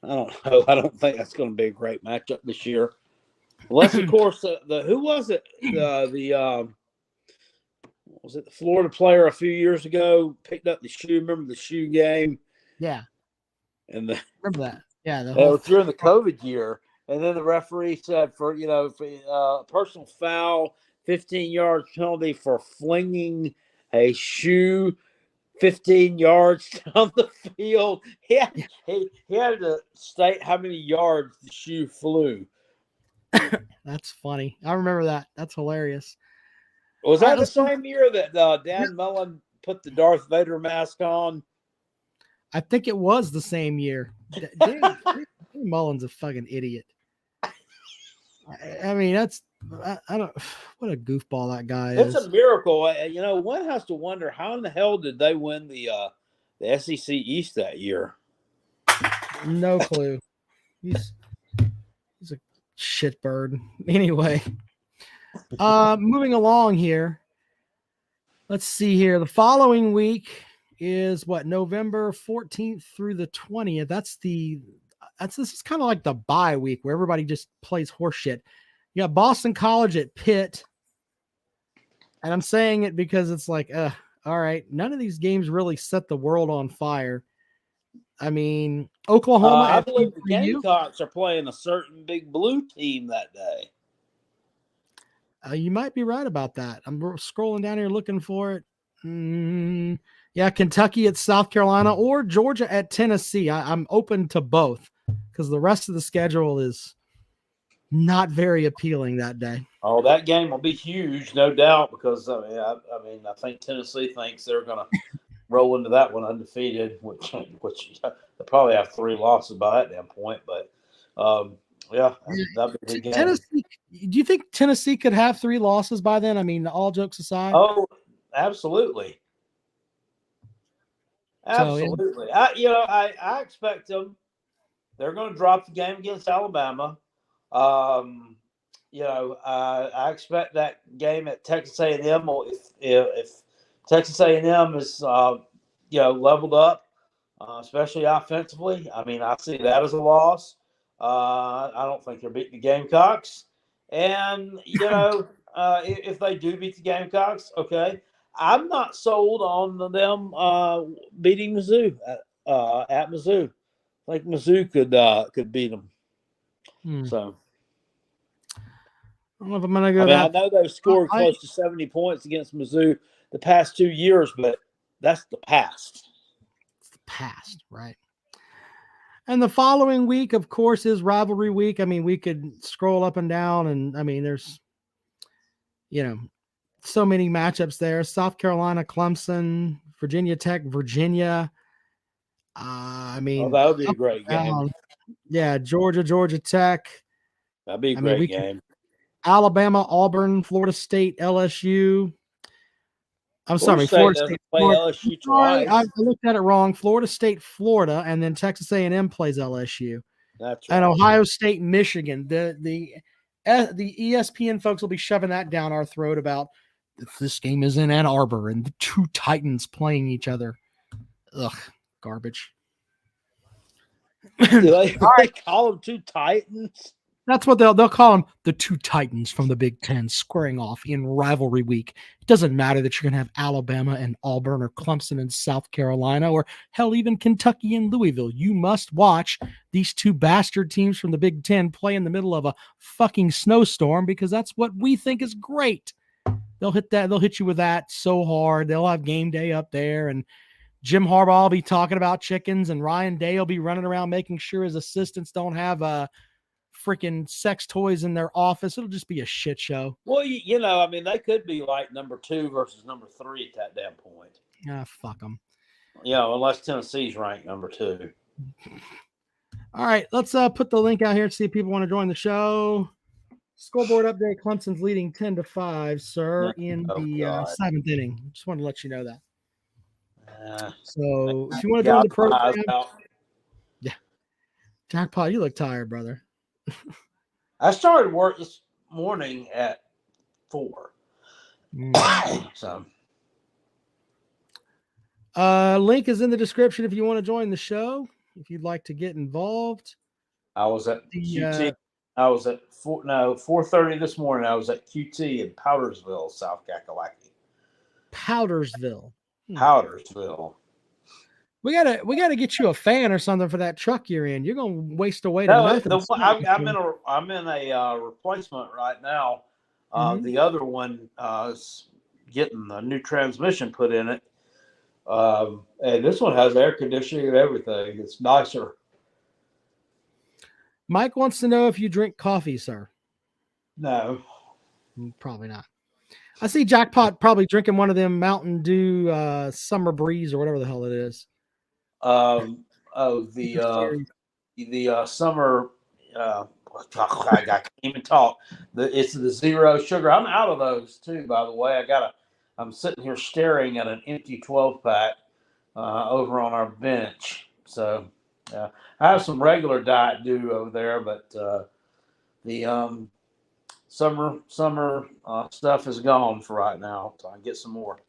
S4: don't know. I don't think that's going to be a great matchup this year, unless, of course, the who was it? Was it the Florida player a few years ago picked up the shoe? Remember the shoe game?
S3: Yeah,
S4: and
S3: remember that. Yeah,
S4: it was during the COVID year. And then the referee said for personal foul, 15-yard penalty for flinging a shoe 15 yards down the field. He had to state how many yards the shoe flew.
S3: That's funny. I remember that. That's hilarious.
S4: Was that the same year that Dan Mullen put the Darth Vader mask on?
S3: I think it was the same year. Dan Mullen's a fucking idiot. I mean, I don't. What a goofball that guy is.
S4: It's a miracle. One has to wonder how in the hell did they win the SEC East that year?
S3: No clue. He's a shitbird. Anyway, moving along here. Let's see here. The following week is what, November 14th through the 20th. This is kind of like the bye week where everybody just plays horseshit. You got Boston College at Pitt. And I'm saying it because it's like, all right, none of these games really set the world on fire. I mean, Oklahoma.
S4: I
S3: at
S4: believe the
S3: TCU.
S4: Gamecocks are playing a certain big blue team that day.
S3: You might be right about that. I'm scrolling down here looking for it. Yeah, Kentucky at South Carolina or Georgia at Tennessee. I'm open to both because the rest of the schedule is not very appealing that day.
S4: Oh, that game will be huge, no doubt, because I think Tennessee thinks they're going to roll into that one undefeated, which they'll probably have 3 losses by that damn point. But yeah, that'd be a big game.
S3: Tennessee. Do you think Tennessee could have 3 losses by then? I mean, all jokes aside.
S4: Oh, absolutely. Absolutely. I expect them. They're going to drop the game against Alabama. I expect that game at Texas A&M. If Texas A&M is leveled up, especially offensively, I mean, I see that as a loss. I don't think they're beating the Gamecocks, and if they do beat the Gamecocks, okay. I'm not sold on them beating Mizzou at Mizzou. I think Mizzou could beat them. So
S3: I don't know if I'm going to go.
S4: I know they've scored close to 70 points against Mizzou the past 2 years, but that's the past.
S3: It's the past, right? And the following week, of course, is rivalry week. I mean, we could scroll up and down, and I mean, there's, so many matchups there. South Carolina, Clemson, Virginia Tech, Virginia. I mean,
S4: that would be a great game.
S3: Yeah, Georgia Tech.
S4: That'd be a great game.
S3: Alabama, Auburn, Florida State, LSU. Florida State
S4: play LSU twice.
S3: I looked at it wrong. Florida State, Florida, and then Texas A&M plays LSU.
S4: That's right.
S3: And Ohio State, Michigan. The ESPN folks will be shoving that down our throat about this game is in Ann Arbor and the 2 Titans playing each other. Ugh, garbage.
S4: Do they call them 2 Titans?
S3: That's what they'll call them, the 2 Titans from the Big Ten squaring off in rivalry week. It doesn't matter that you're going to have Alabama and Auburn or Clemson and South Carolina or hell, even Kentucky and Louisville. You must watch these 2 bastard teams from the Big Ten play in the middle of a fucking snowstorm because that's what we think is great. They'll hit you with that so hard. They'll have game day up there, and Jim Harbaugh will be talking about chickens, and Ryan Day will be running around making sure his assistants don't have freaking sex toys in their office. It'll just be a shit show.
S4: Well, they could be like number 2 versus number 3 at that damn point.
S3: Fuck them.
S4: Unless Tennessee's ranked number 2.
S3: All right, let's put the link out here to see if people want to join the show. Scoreboard update: Clemson's leading 10-5, sir, in the 7th inning. Just wanted to let you know that. So if you want to join the program, yeah, Jackpot, you look tired, brother.
S4: I started work this morning at 4. So,
S3: link is in the description if you want to join the show. If you'd like to get involved,
S4: I was at QT. I was at 4:30 this morning. I was at QT in Powdersville, South Kakalaki.
S3: Powdersville. We gotta get you a fan or something for that truck you're in. You're gonna waste away to nothing.
S4: I'm in a replacement right now. The other one is getting a new transmission put in it, and this one has air conditioning and everything. It's nicer.
S3: Mike wants to know if you drink coffee, sir.
S4: No,
S3: probably not. I see Jackpot probably drinking one of them Mountain Dew Summer Breeze or whatever the hell it is.
S4: The summer. I can't even talk. It's the 0 sugar. I'm out of those too, by the way. I'm sitting here staring at an empty 12-pack over on our bench. So I have some regular Diet Dew over there, but the summer stuff is gone for right now. So I can get some more.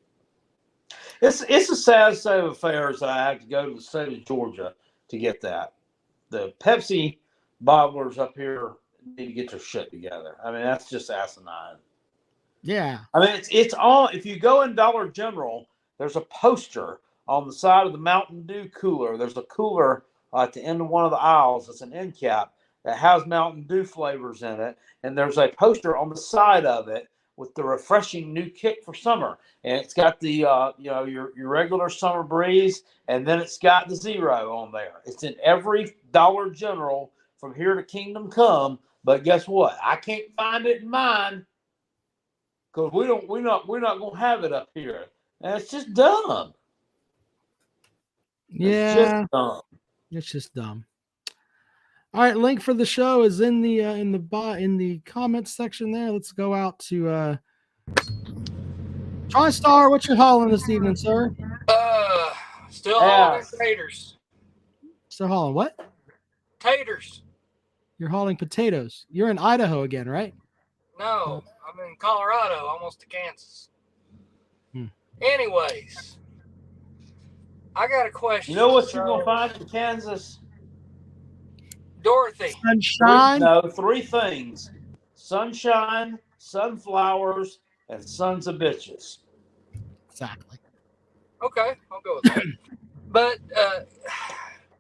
S4: It's a sad state of affairs. I have to go to the state of Georgia to get that. The Pepsi bottlers up here need to get their shit together. I mean, that's just asinine.
S3: Yeah.
S4: I mean, it's all. If you go in Dollar General, there's a poster on the side of the Mountain Dew cooler. There's a cooler at the end of one of the aisles. It's an end cap that has Mountain Dew flavors in it. And there's a poster on the side of it with the refreshing new kick for summer. And it's got the, your regular summer breeze. And then it's got the zero on there. It's in every Dollar General from here to Kingdom Come. But guess what? I can't find it in mine because we're not going to have it up here. And it's just dumb.
S3: Yeah.
S4: It's just dumb.
S3: It's just dumb. All right, link for the show is in the comments section there. Let's go out to TriStar. What's your hauling this evening, sir?
S7: Still hauling taters.
S3: Still hauling what?
S7: Taters.
S3: You're hauling potatoes. You're in Idaho again, right?
S7: No, I'm in Colorado, almost to Kansas. Anyways, I got a question.
S4: You know what you're going to find in Kansas?
S7: Dorothy.
S3: Sunshine?
S4: Three things. Sunshine, sunflowers, and sons of bitches.
S3: Exactly.
S7: Okay, I'll go with that. But,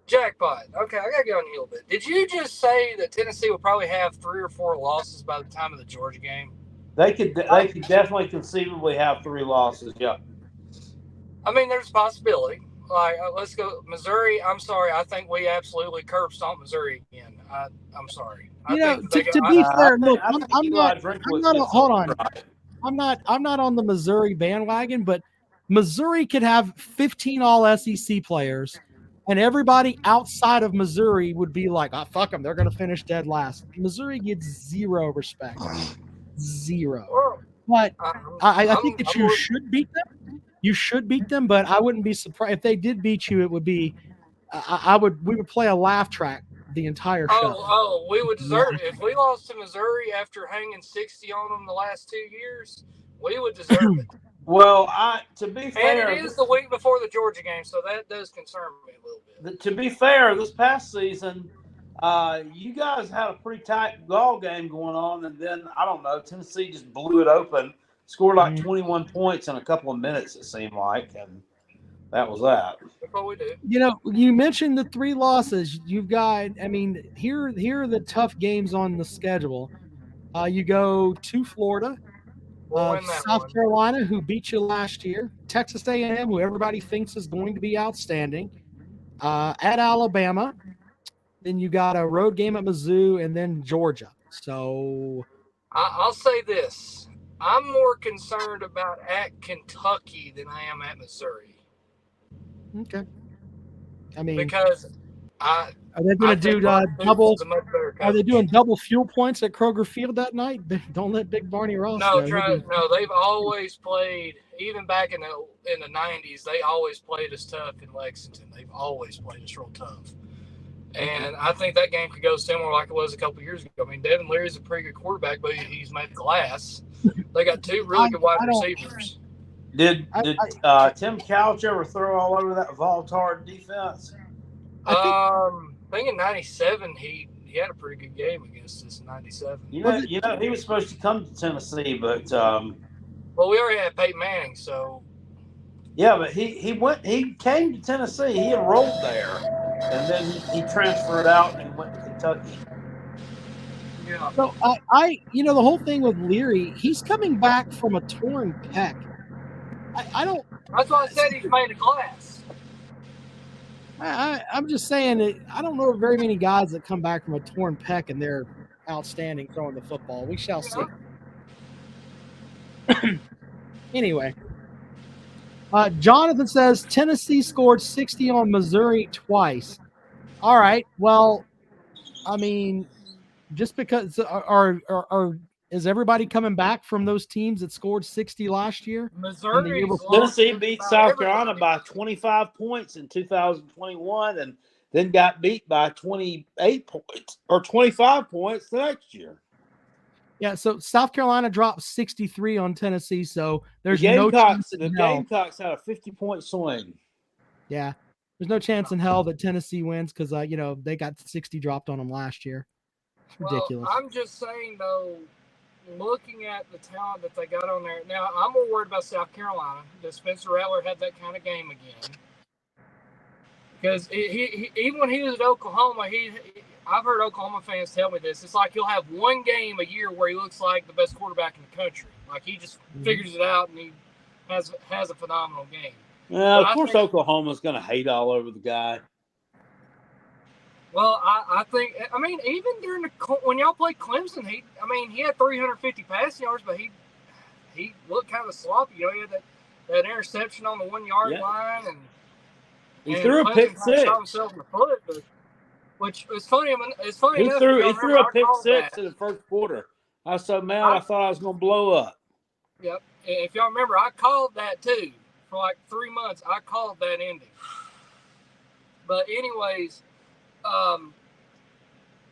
S7: jackpot. Okay, I got to get on you a little bit. Did you just say that Tennessee will probably have 3 or 4 losses by the time of the Georgia game?
S4: They could definitely conceivably have 3 losses, yeah.
S7: I mean, there's a possibility. Like, let's go Missouri. I'm sorry. I think we absolutely curb stomped Missouri again. I'm sorry.
S3: To be fair, look, I'm not. Hold on. I'm not on the Missouri bandwagon, but Missouri could have 15 all SEC players, and everybody outside of Missouri would be like, "Oh, fuck them. They're going to finish dead last." Missouri gets zero respect. Zero. But I think that you should beat them. You should beat them, but I wouldn't be surprised if they did beat you. It would be, we would play a laugh track the entire show.
S7: Oh, we would deserve it. If we lost to Missouri after hanging 60 on them the last 2 years, we would deserve it.
S4: Well, to be fair,
S7: and it is the week before the Georgia game, so that does concern me a little bit.
S4: To be fair, this past season, you guys had a pretty tight ball game going on, and then I don't know, Tennessee just blew it open. Scored like 21 points in a couple of minutes, it seemed like, and that was that.
S7: That's what we do.
S3: You mentioned the 3 losses. You've got, here are the tough games on the schedule. You go to Florida, South Carolina, who beat you last year, Texas A&M, who everybody thinks is going to be outstanding, at Alabama. Then you got a road game at Mizzou, and then Georgia. So
S7: I'll say this. I'm more concerned about at Kentucky than I am at Missouri.
S3: Okay.
S7: Because
S3: are they going to do double? Are they doing double fuel points at Kroger Field that night? Don't let Big Barney Ross.
S7: No, they've always played. Even back in the 90s, they always played us tough in Lexington. They've always played us real tough. And I think that game could go similar like it was a couple years ago. Devin Leary's a pretty good quarterback, but he's made glass. They got 2 really good wide receivers.
S4: Did Tim Couch ever throw all over that Voltard defense?
S3: I
S7: think in 97 he had a pretty good game against us in 97.
S4: You know he was supposed to come to Tennessee, but
S7: well, we already had Peyton Manning, so
S4: yeah, but he came to Tennessee. He enrolled there, and then he transferred out and went to Kentucky.
S7: Yeah.
S3: So the whole thing with Leary, he's coming back from a torn pec. I don't.
S7: That's why I said he's made a glass.
S3: I'm just saying that I don't know very many guys that come back from a torn pec and they're outstanding throwing the football. We shall see. Anyway, Jonathan says Tennessee scored 60 on Missouri twice. All right. Well, just because is everybody coming back from those teams that scored 60 last year?
S4: Tennessee beat South Carolina by 25 points in 2021 and then got beat by 28 points or 25 points the next year.
S3: Yeah, so South Carolina dropped 63 on Tennessee, so there's
S4: no chance.
S3: The
S4: Gamecocks had a 50-point swing.
S3: Yeah, there's no chance in hell that Tennessee wins because they got 60 dropped on them last year. It's ridiculous.
S7: Well, I'm just saying though, looking at the talent that they got on there now, I'm more worried about South Carolina. Does Spencer Rattler have that kind of game again? Because even when he was at Oklahoma, I've heard Oklahoma fans tell me this. It's like he'll have one game a year where he looks like the best quarterback in the country. Like he just figures it out and he has a phenomenal game.
S4: Well, of course, Oklahoma's going to hate all over the guy.
S7: Well, I think even during when y'all played Clemson, he had 350 passing yards, but he looked kind of sloppy. You know, he had that interception on the 1 yard line, and
S4: he threw a pick six.
S7: Shot himself in the foot, which is funny. It's funny.
S4: He threw a pick six in the first quarter. I was so mad, I thought I was going to blow up.
S7: Yep. If y'all remember, I called that too for like 3 months. I called that ending. But anyways,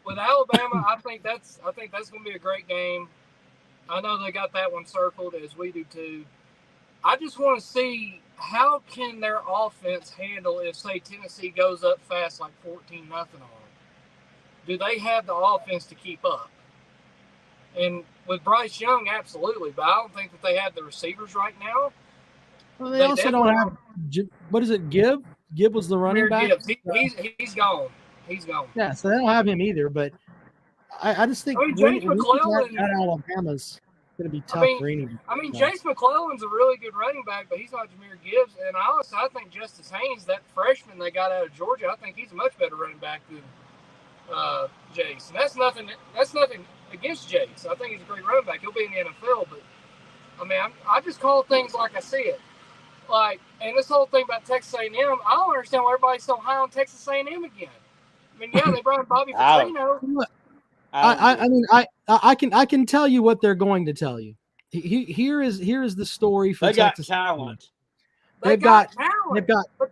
S7: with Alabama, I think that's going to be a great game. I know they got that one circled, as we do too. I just want to see how can their offense handle if, say, Tennessee goes up fast like 14-0 on them. Do they have the offense to keep up? And with Bryce Young, absolutely, but I don't think that they have the receivers right now.
S3: Well, they also don't have – what is it, Gibb? Gibb was the running back?
S7: He's gone. He's gone.
S3: Yeah, so they don't have him either, but I just think
S7: James McClellan
S3: at Alabama's going to be tough for anybody.
S7: James McClellan's a really good running back, but he's not Jahmyr Gibbs. And honestly, I think Justice Haynes, that freshman they got out of Georgia, I think he's a much better running back than Jace. And that's nothing against Jace. I think he's a great running back. He'll be in the NFL, but I just call things like I see it. Like, and this whole thing about Texas A&M, I don't understand why everybody's so high on Texas A&M again. Yeah, they brought Bobby Petrino.
S3: I can tell you what they're going to tell you. Here is the story for Texas.
S4: Talent.
S3: They've got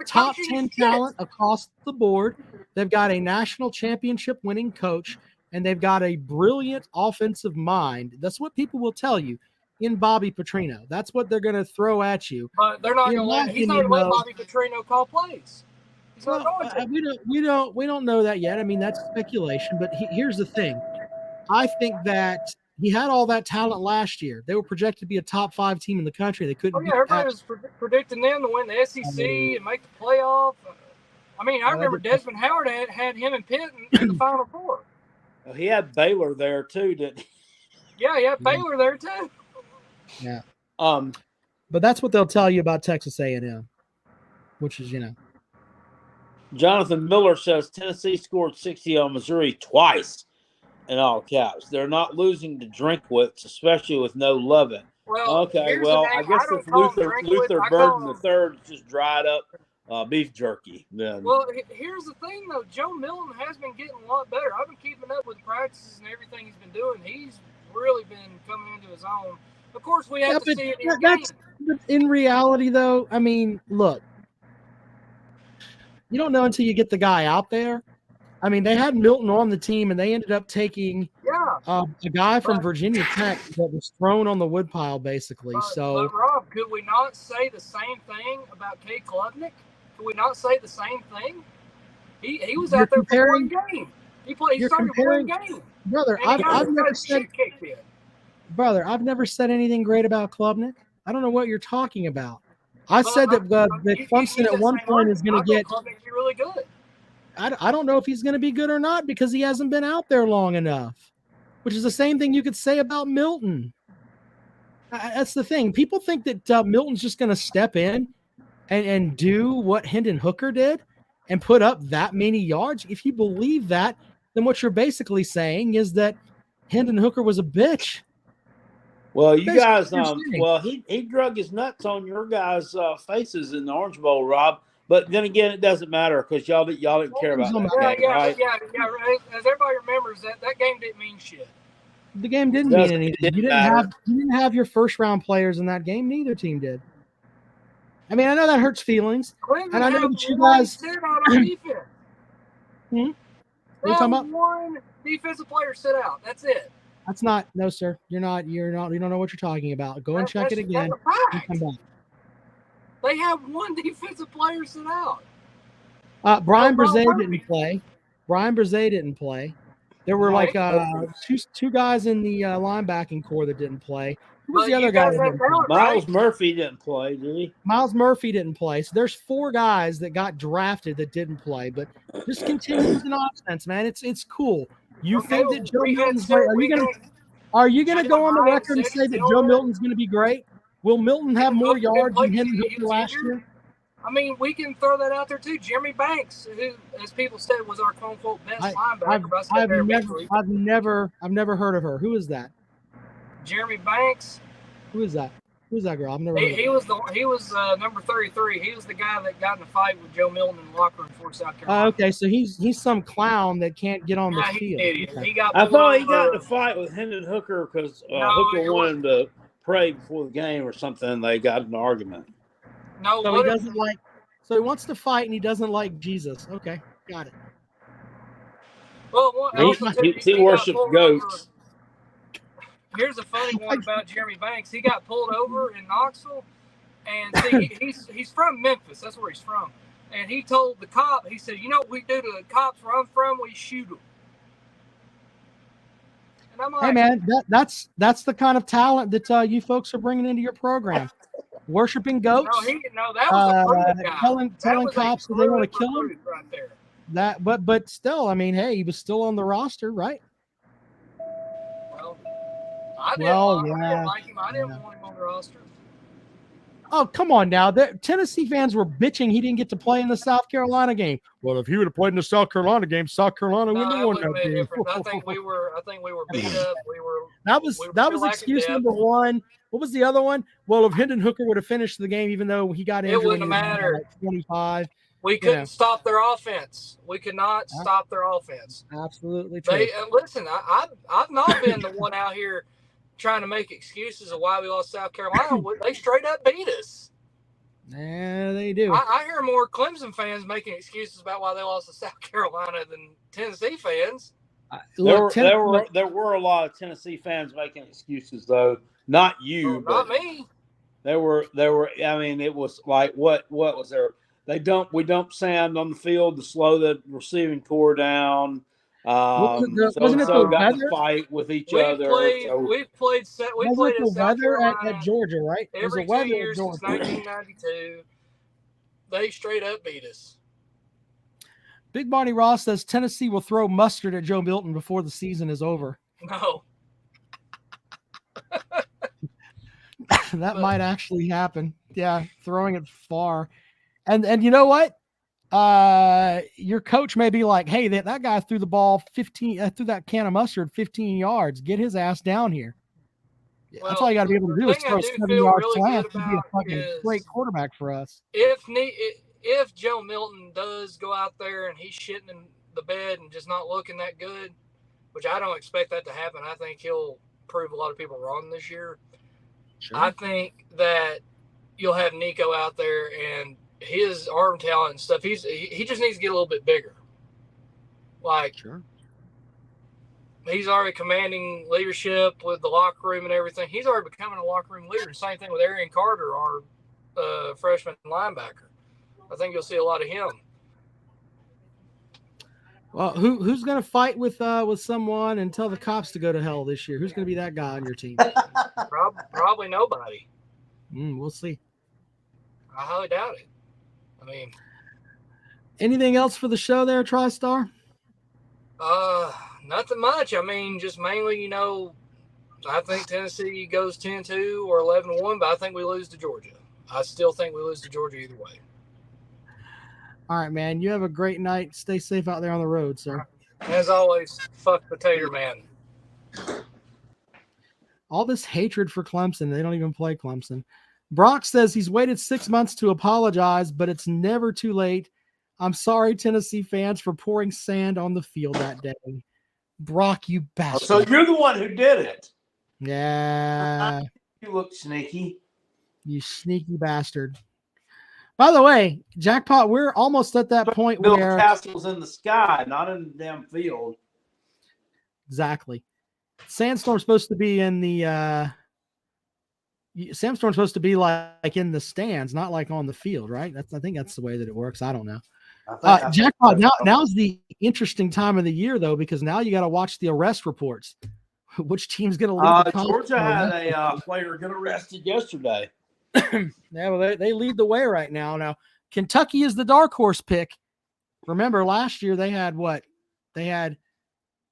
S3: top 10 talent across the board. They've got a national championship winning coach, and they've got a brilliant offensive mind. That's what people will tell you in Bobby Petrino. That's what they're going to throw at you.
S7: But they're not going to let. He's not going to let Bobby Petrino call plays.
S3: We don't know that yet. That's speculation. But here's the thing. I think that he had all that talent last year. They were projected to be a top 5 team in the country. They couldn't.
S7: Everybody was predicting them to win the SEC and make the playoff. I remember Desmond Howard had him and Pitt in the Final Four.
S4: Well, he had Baylor there too, didn't he?
S7: Yeah, he had Baylor there too.
S3: Yeah. But that's what they'll tell you about Texas A&M, which is,
S4: Jonathan Miller says Tennessee scored 60 on Missouri twice in all caps. They're not losing to Drinkwitz, especially with no Lovett.
S7: Well,
S4: okay, well, I guess if Luther Burden III just dried up beef jerky, then.
S7: Well, here's the thing, though. Joe Milton has been getting a lot better. I've been keeping up with practices and everything he's been doing. He's really been coming into his own. Of course, we have to see it in games.
S3: But in reality, though, look. You don't know until you get the guy out there. They had Milton on the team, and they ended up taking a guy from Virginia Tech that was thrown on the woodpile, basically.
S7: But Rob, could we not say the same thing about Cade Klubnik? Could we not say the same thing? He was out there for one game. He started one game.
S3: Brother, I've never said anything great about Klubnik. I don't know what you're talking about. I said that Clemson at one point is going to get
S7: – really good.
S3: I don't know if he's going to be good or not because he hasn't been out there long enough, which is the same thing you could say about Milton. That's the thing. People think that Milton's just going to step in and do what Hendon Hooker did and put up that many yards. If you believe that, then what you're basically saying is that Hendon Hooker was a bitch.
S4: Well, you guys, he drug his nuts on your guys' faces in the Orange Bowl, Rob. But then again, it doesn't matter because y'all didn't care about that game, right?
S7: Yeah. As everybody remembers, that game didn't mean shit.
S3: The game didn't mean anything. You didn't have your first round players in that game. Neither team did. I know that hurts feelings, and I know that you guys. What are you talking about?
S7: One defensive player sit out. That's it.
S3: That's not. No, sir. You're not. You don't know what you're talking about. Go and check it again. And come back.
S7: They have one defensive player sit out.
S3: Brian Brzee didn't play. There were two guys in the linebacking core that didn't play. Who was
S7: But
S3: the other
S7: you
S3: guy?
S7: guys
S3: that
S7: have
S3: didn't play?
S7: talent,
S4: Miles
S7: right?
S4: Murphy didn't play, did he?
S3: Miles Murphy didn't play. So there's 4 guys that got drafted that didn't play, but just continue using offense, man. It's cool. You
S7: Okay,
S3: think that Joe
S7: we had
S3: Milton's
S7: still-
S3: great? Are you gonna
S7: Jalen
S3: go on the
S7: Hyatt,
S3: record and
S7: Cedric
S3: say that
S7: Tiller.
S3: Joe Milton's gonna be great? Will Milton have
S7: Hendon
S3: more
S7: Hooker didn't
S3: yards
S7: play
S3: than
S7: because
S3: Hendon
S7: he
S3: Hooker
S7: was
S3: last
S7: injured.
S3: year?
S7: I mean, we can throw that out there too. Jeremy Banks, who, as people said, was our quote unquote best linebacker. But I said there eventually.
S3: I've never heard of her. Who is that?
S7: Jeremy Banks.
S3: Who is that? Who's that girl? I've never heard of
S7: He was number 33. He was the guy that got in a fight with Joe Milton in the locker room for South Carolina.
S3: Okay, so he's some clown that can't get on the
S7: Nah, he's
S3: field.
S7: an idiot.
S3: Okay.
S7: He got
S4: I
S7: pulled
S4: thought he
S7: over.
S4: got in a fight with Hendon Hooker because
S7: No,
S4: Hooker
S7: it
S4: wanted him to pray before the game or something. And they got in an argument.
S7: No,
S3: So
S7: what
S3: he
S7: if-
S3: doesn't like. So he wants to fight and he doesn't like Jesus. Okay, got it.
S7: Well,
S4: He worships goats.
S7: Here's a funny one about Jeremy Banks. He got pulled over in Knoxville, and see, he's from Memphis. That's where he's from. And he told the cop, he said, "You know what we do to the cops where I'm from? We shoot them." And I'm like,
S3: Hey man, that's the kind of talent that you folks are bringing into your program. Worshiping goats.
S7: No, that was a prudent guy.
S3: telling
S7: That was a
S3: cops that they want to
S7: prudent
S3: kill him.
S7: recruit right there.
S3: That, but still, I mean, hey, he was still on the roster, right?
S7: Well, I didn't like him. I didn't want him on the roster.
S3: Oh, come on now. Tennessee fans were bitching he didn't get to play in the South Carolina game. Well, if he would have played in the South Carolina game, South Carolina wouldn't have won that game.
S7: I think we were beat up.
S3: That was
S7: lacking
S3: excuse
S7: depth.
S3: number one. What was the other one? Well, if Hendon Hooker would have finished the game, even though he got injured,
S7: wouldn't have
S3: when he was
S7: mattered.
S3: like 25.
S7: We couldn't stop their offense. We could not stop their offense.
S3: Absolutely true.
S7: Listen, I've not been the one out here trying to make excuses of why we lost South Carolina. They straight up beat us.
S3: Yeah, they do.
S7: I hear more Clemson fans making excuses about why they lost to South Carolina than Tennessee fans.
S4: There were a lot of Tennessee fans making excuses, though. Not you,
S7: not
S4: but
S7: me.
S4: There were. I mean, it was like what was there? We dump sand on the field to slow the receiving core down.
S3: Wasn't it
S4: So
S3: the
S4: got
S3: weather?
S4: to fight with each
S7: We've
S4: other.
S7: played
S3: Wasn't it
S7: at
S3: the
S7: South
S3: weather
S7: Carolina
S3: at Georgia, right? It was
S7: every
S3: the weather
S7: 2
S3: at
S7: years since
S3: Georgia.
S7: 1992. They straight up beat us.
S3: Big Barney Ross says Tennessee will throw mustard at Joe Milton before the season is over.
S7: No.
S3: That might actually happen. Yeah, throwing it far. And you know what? Your coach may be like, hey, that guy threw the ball 15 threw that can of mustard 15 yards. Get his ass down here.
S7: Well,
S3: that's all you got to be able to do is
S7: thing I
S3: throw
S7: do
S3: 7
S7: feel
S3: yards
S7: really
S3: slant
S7: good
S3: to be a
S7: about
S3: fucking
S7: is-
S3: great quarterback for us.
S7: If Joe Milton does go out there and he's shitting in the bed and just not looking that good, which I don't expect that to happen, I think he'll prove a lot of people wrong this year.
S3: Sure.
S7: I think that you'll have Nico out there and his arm talent and stuff. He just needs to get a little bit bigger. Like,
S3: Sure.
S7: he's already commanding leadership with the locker room and everything. He's already becoming a locker room leader. Same thing with Arian Carter, our freshman linebacker. I think you'll see a lot of him.
S3: Well, who's going to fight with someone and tell the cops to go to hell this year? Who's going to be that guy on your team?
S7: Probably nobody.
S3: We'll see.
S7: I highly doubt it. I mean,
S3: Anything else for the show there, TriStar?
S7: nothing much. I mean, just mainly, I think Tennessee goes 10-2 or 11-1, but I think we lose to Georgia. I still think we lose to Georgia either way.
S3: All right, man. You have a great night. Stay safe out there on the road, sir.
S7: As always, fuck the Tater Man.
S3: All this hatred for Clemson. They don't even play Clemson. Brock says he's waited 6 months to apologize, but it's never too late. I'm sorry, Tennessee fans, for pouring sand on the field that day. Brock, you bastard.
S4: So you're the one who did it.
S3: Yeah,
S4: You look sneaky.
S3: you sneaky bastard. By the way, Jackpot, we're almost at that point
S4: Build
S3: where
S4: castles in the sky, not in the damn field.
S3: exactly. Sandstorm's supposed to be in the Sandstorm's supposed to be like in the stands, not like on the field, right? I think that's the way that it works. I don't know. Jackpot, now's the interesting time of the year though, because now you got to watch the arrest reports. which team's going to lead the conference.
S4: Georgia had a player get arrested yesterday.
S3: Yeah, well, they lead the way right now. Now, Kentucky is the dark horse pick. Remember, last year they had what? They had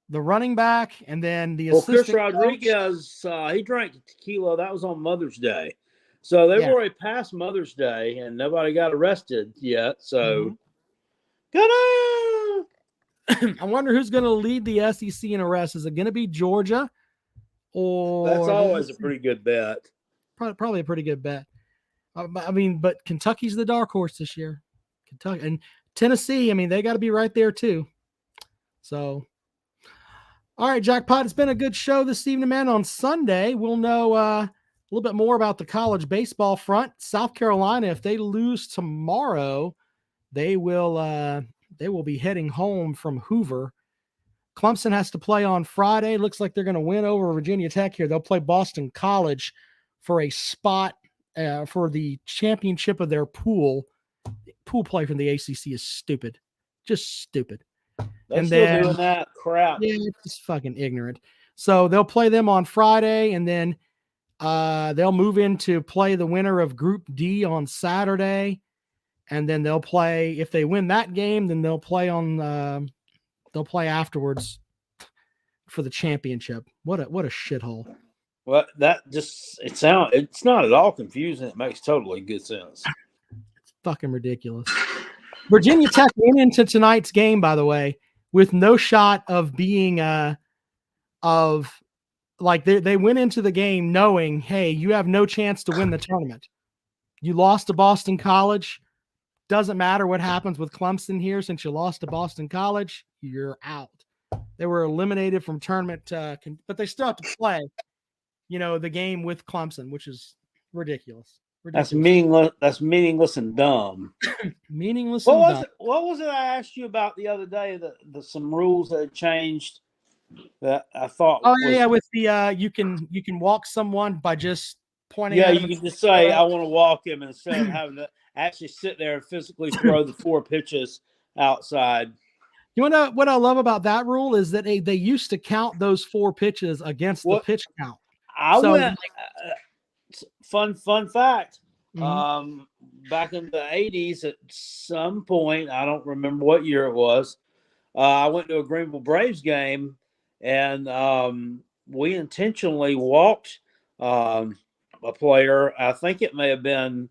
S3: the running back and then the assistant.
S4: Chris Rodriguez, he drank tequila. That was on Mother's Day. So they were already past Mother's Day, and nobody got arrested yet. So,
S3: I wonder who's going to lead the SEC in arrests. Is it going to be Georgia? Or
S4: that's always a pretty good bet.
S3: Probably a pretty good bet. I mean, but Kentucky's the dark horse this year. Kentucky and Tennessee, I mean, they got to be right there too. So, all right, Jackpot, it's been a good show this evening, man. On Sunday, we'll know a little bit more about the college baseball front. South Carolina, if they lose tomorrow, they will be heading home from Hoover. Clemson has to play on Friday. Looks like they're going to win over Virginia Tech here. They'll play Boston College for a spot for the championship of their pool. Pool play from the ACC is stupid. Just stupid.
S4: They're still doing that crap.
S3: Yeah, it's just fucking ignorant. So they'll play them on Friday, and then they'll move into play the winner of Group D on Saturday. And then they'll play, if they win that game, then they'll play afterwards for the championship. What a shithole.
S4: Well, it's not at all confusing. It makes totally good sense.
S3: It's fucking ridiculous. Virginia Tech went into tonight's game, by the way, with no shot of being they went into the game knowing, hey, you have no chance to win the tournament. You lost to Boston College. Doesn't matter what happens with Clemson here. Since you lost to Boston College, you're out. They were eliminated from tournament, but they still have to play, the game with Clemson, which is ridiculous.
S4: That's meaningless. That's meaningless and dumb.
S3: Meaningless.
S4: What was it I asked you about the other day? Some rules that had changed that I thought.
S3: With the you can walk someone by just pointing.
S4: Yeah, you can just say I want to walk him instead of having to actually sit there and physically throw the 4 pitches outside.
S3: You know what I love about that rule is that they used to count those 4 pitches against the pitch count.
S4: Fun fact.
S3: Mm-hmm.
S4: Back in the 80s, at some point, I don't remember what year it was, I went to a Greenville Braves game, and we intentionally walked a player. I think it may have been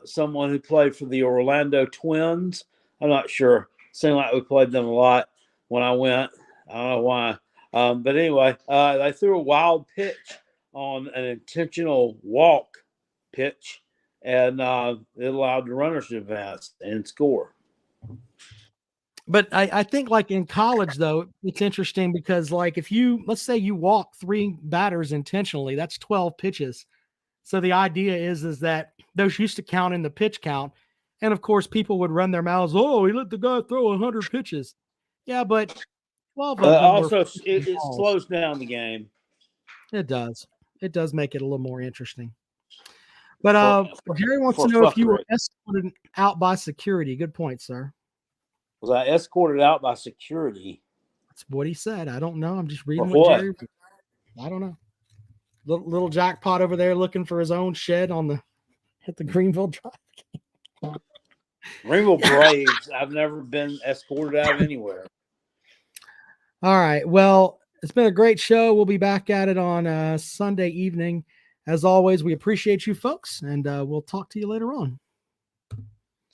S4: someone who played for the Orlando Twins. I'm not sure. Seemed like we played them a lot when I went. I don't know why. But anyway, they threw a wild pitch on an intentional walk pitch, and it allowed the runners to advance and score.
S3: But I think like in college, though, it's interesting because like let's say you walk 3 batters intentionally, that's 12 pitches. So the idea is that those used to count in the pitch count. And of course, people would run their mouths. Oh, he let the guy throw 100 pitches. Yeah, but 12 of them
S4: also, it slows down the game.
S3: It does. It does make it a little more interesting. But Harry wants to know if you were escorted out by security. Good point, sir.
S4: Was I escorted out by security?
S3: That's what he said. I don't know. I'm just reading
S4: what
S3: Jerry. I don't know. Little Jackpot over there looking for his own shed at the Greenville Drive.
S4: Greenville Braves. I've never been escorted out anywhere.
S3: All right. Well, it's been a great show. We'll be back at it on Sunday evening. As always, we appreciate you folks, and we'll talk to you later on.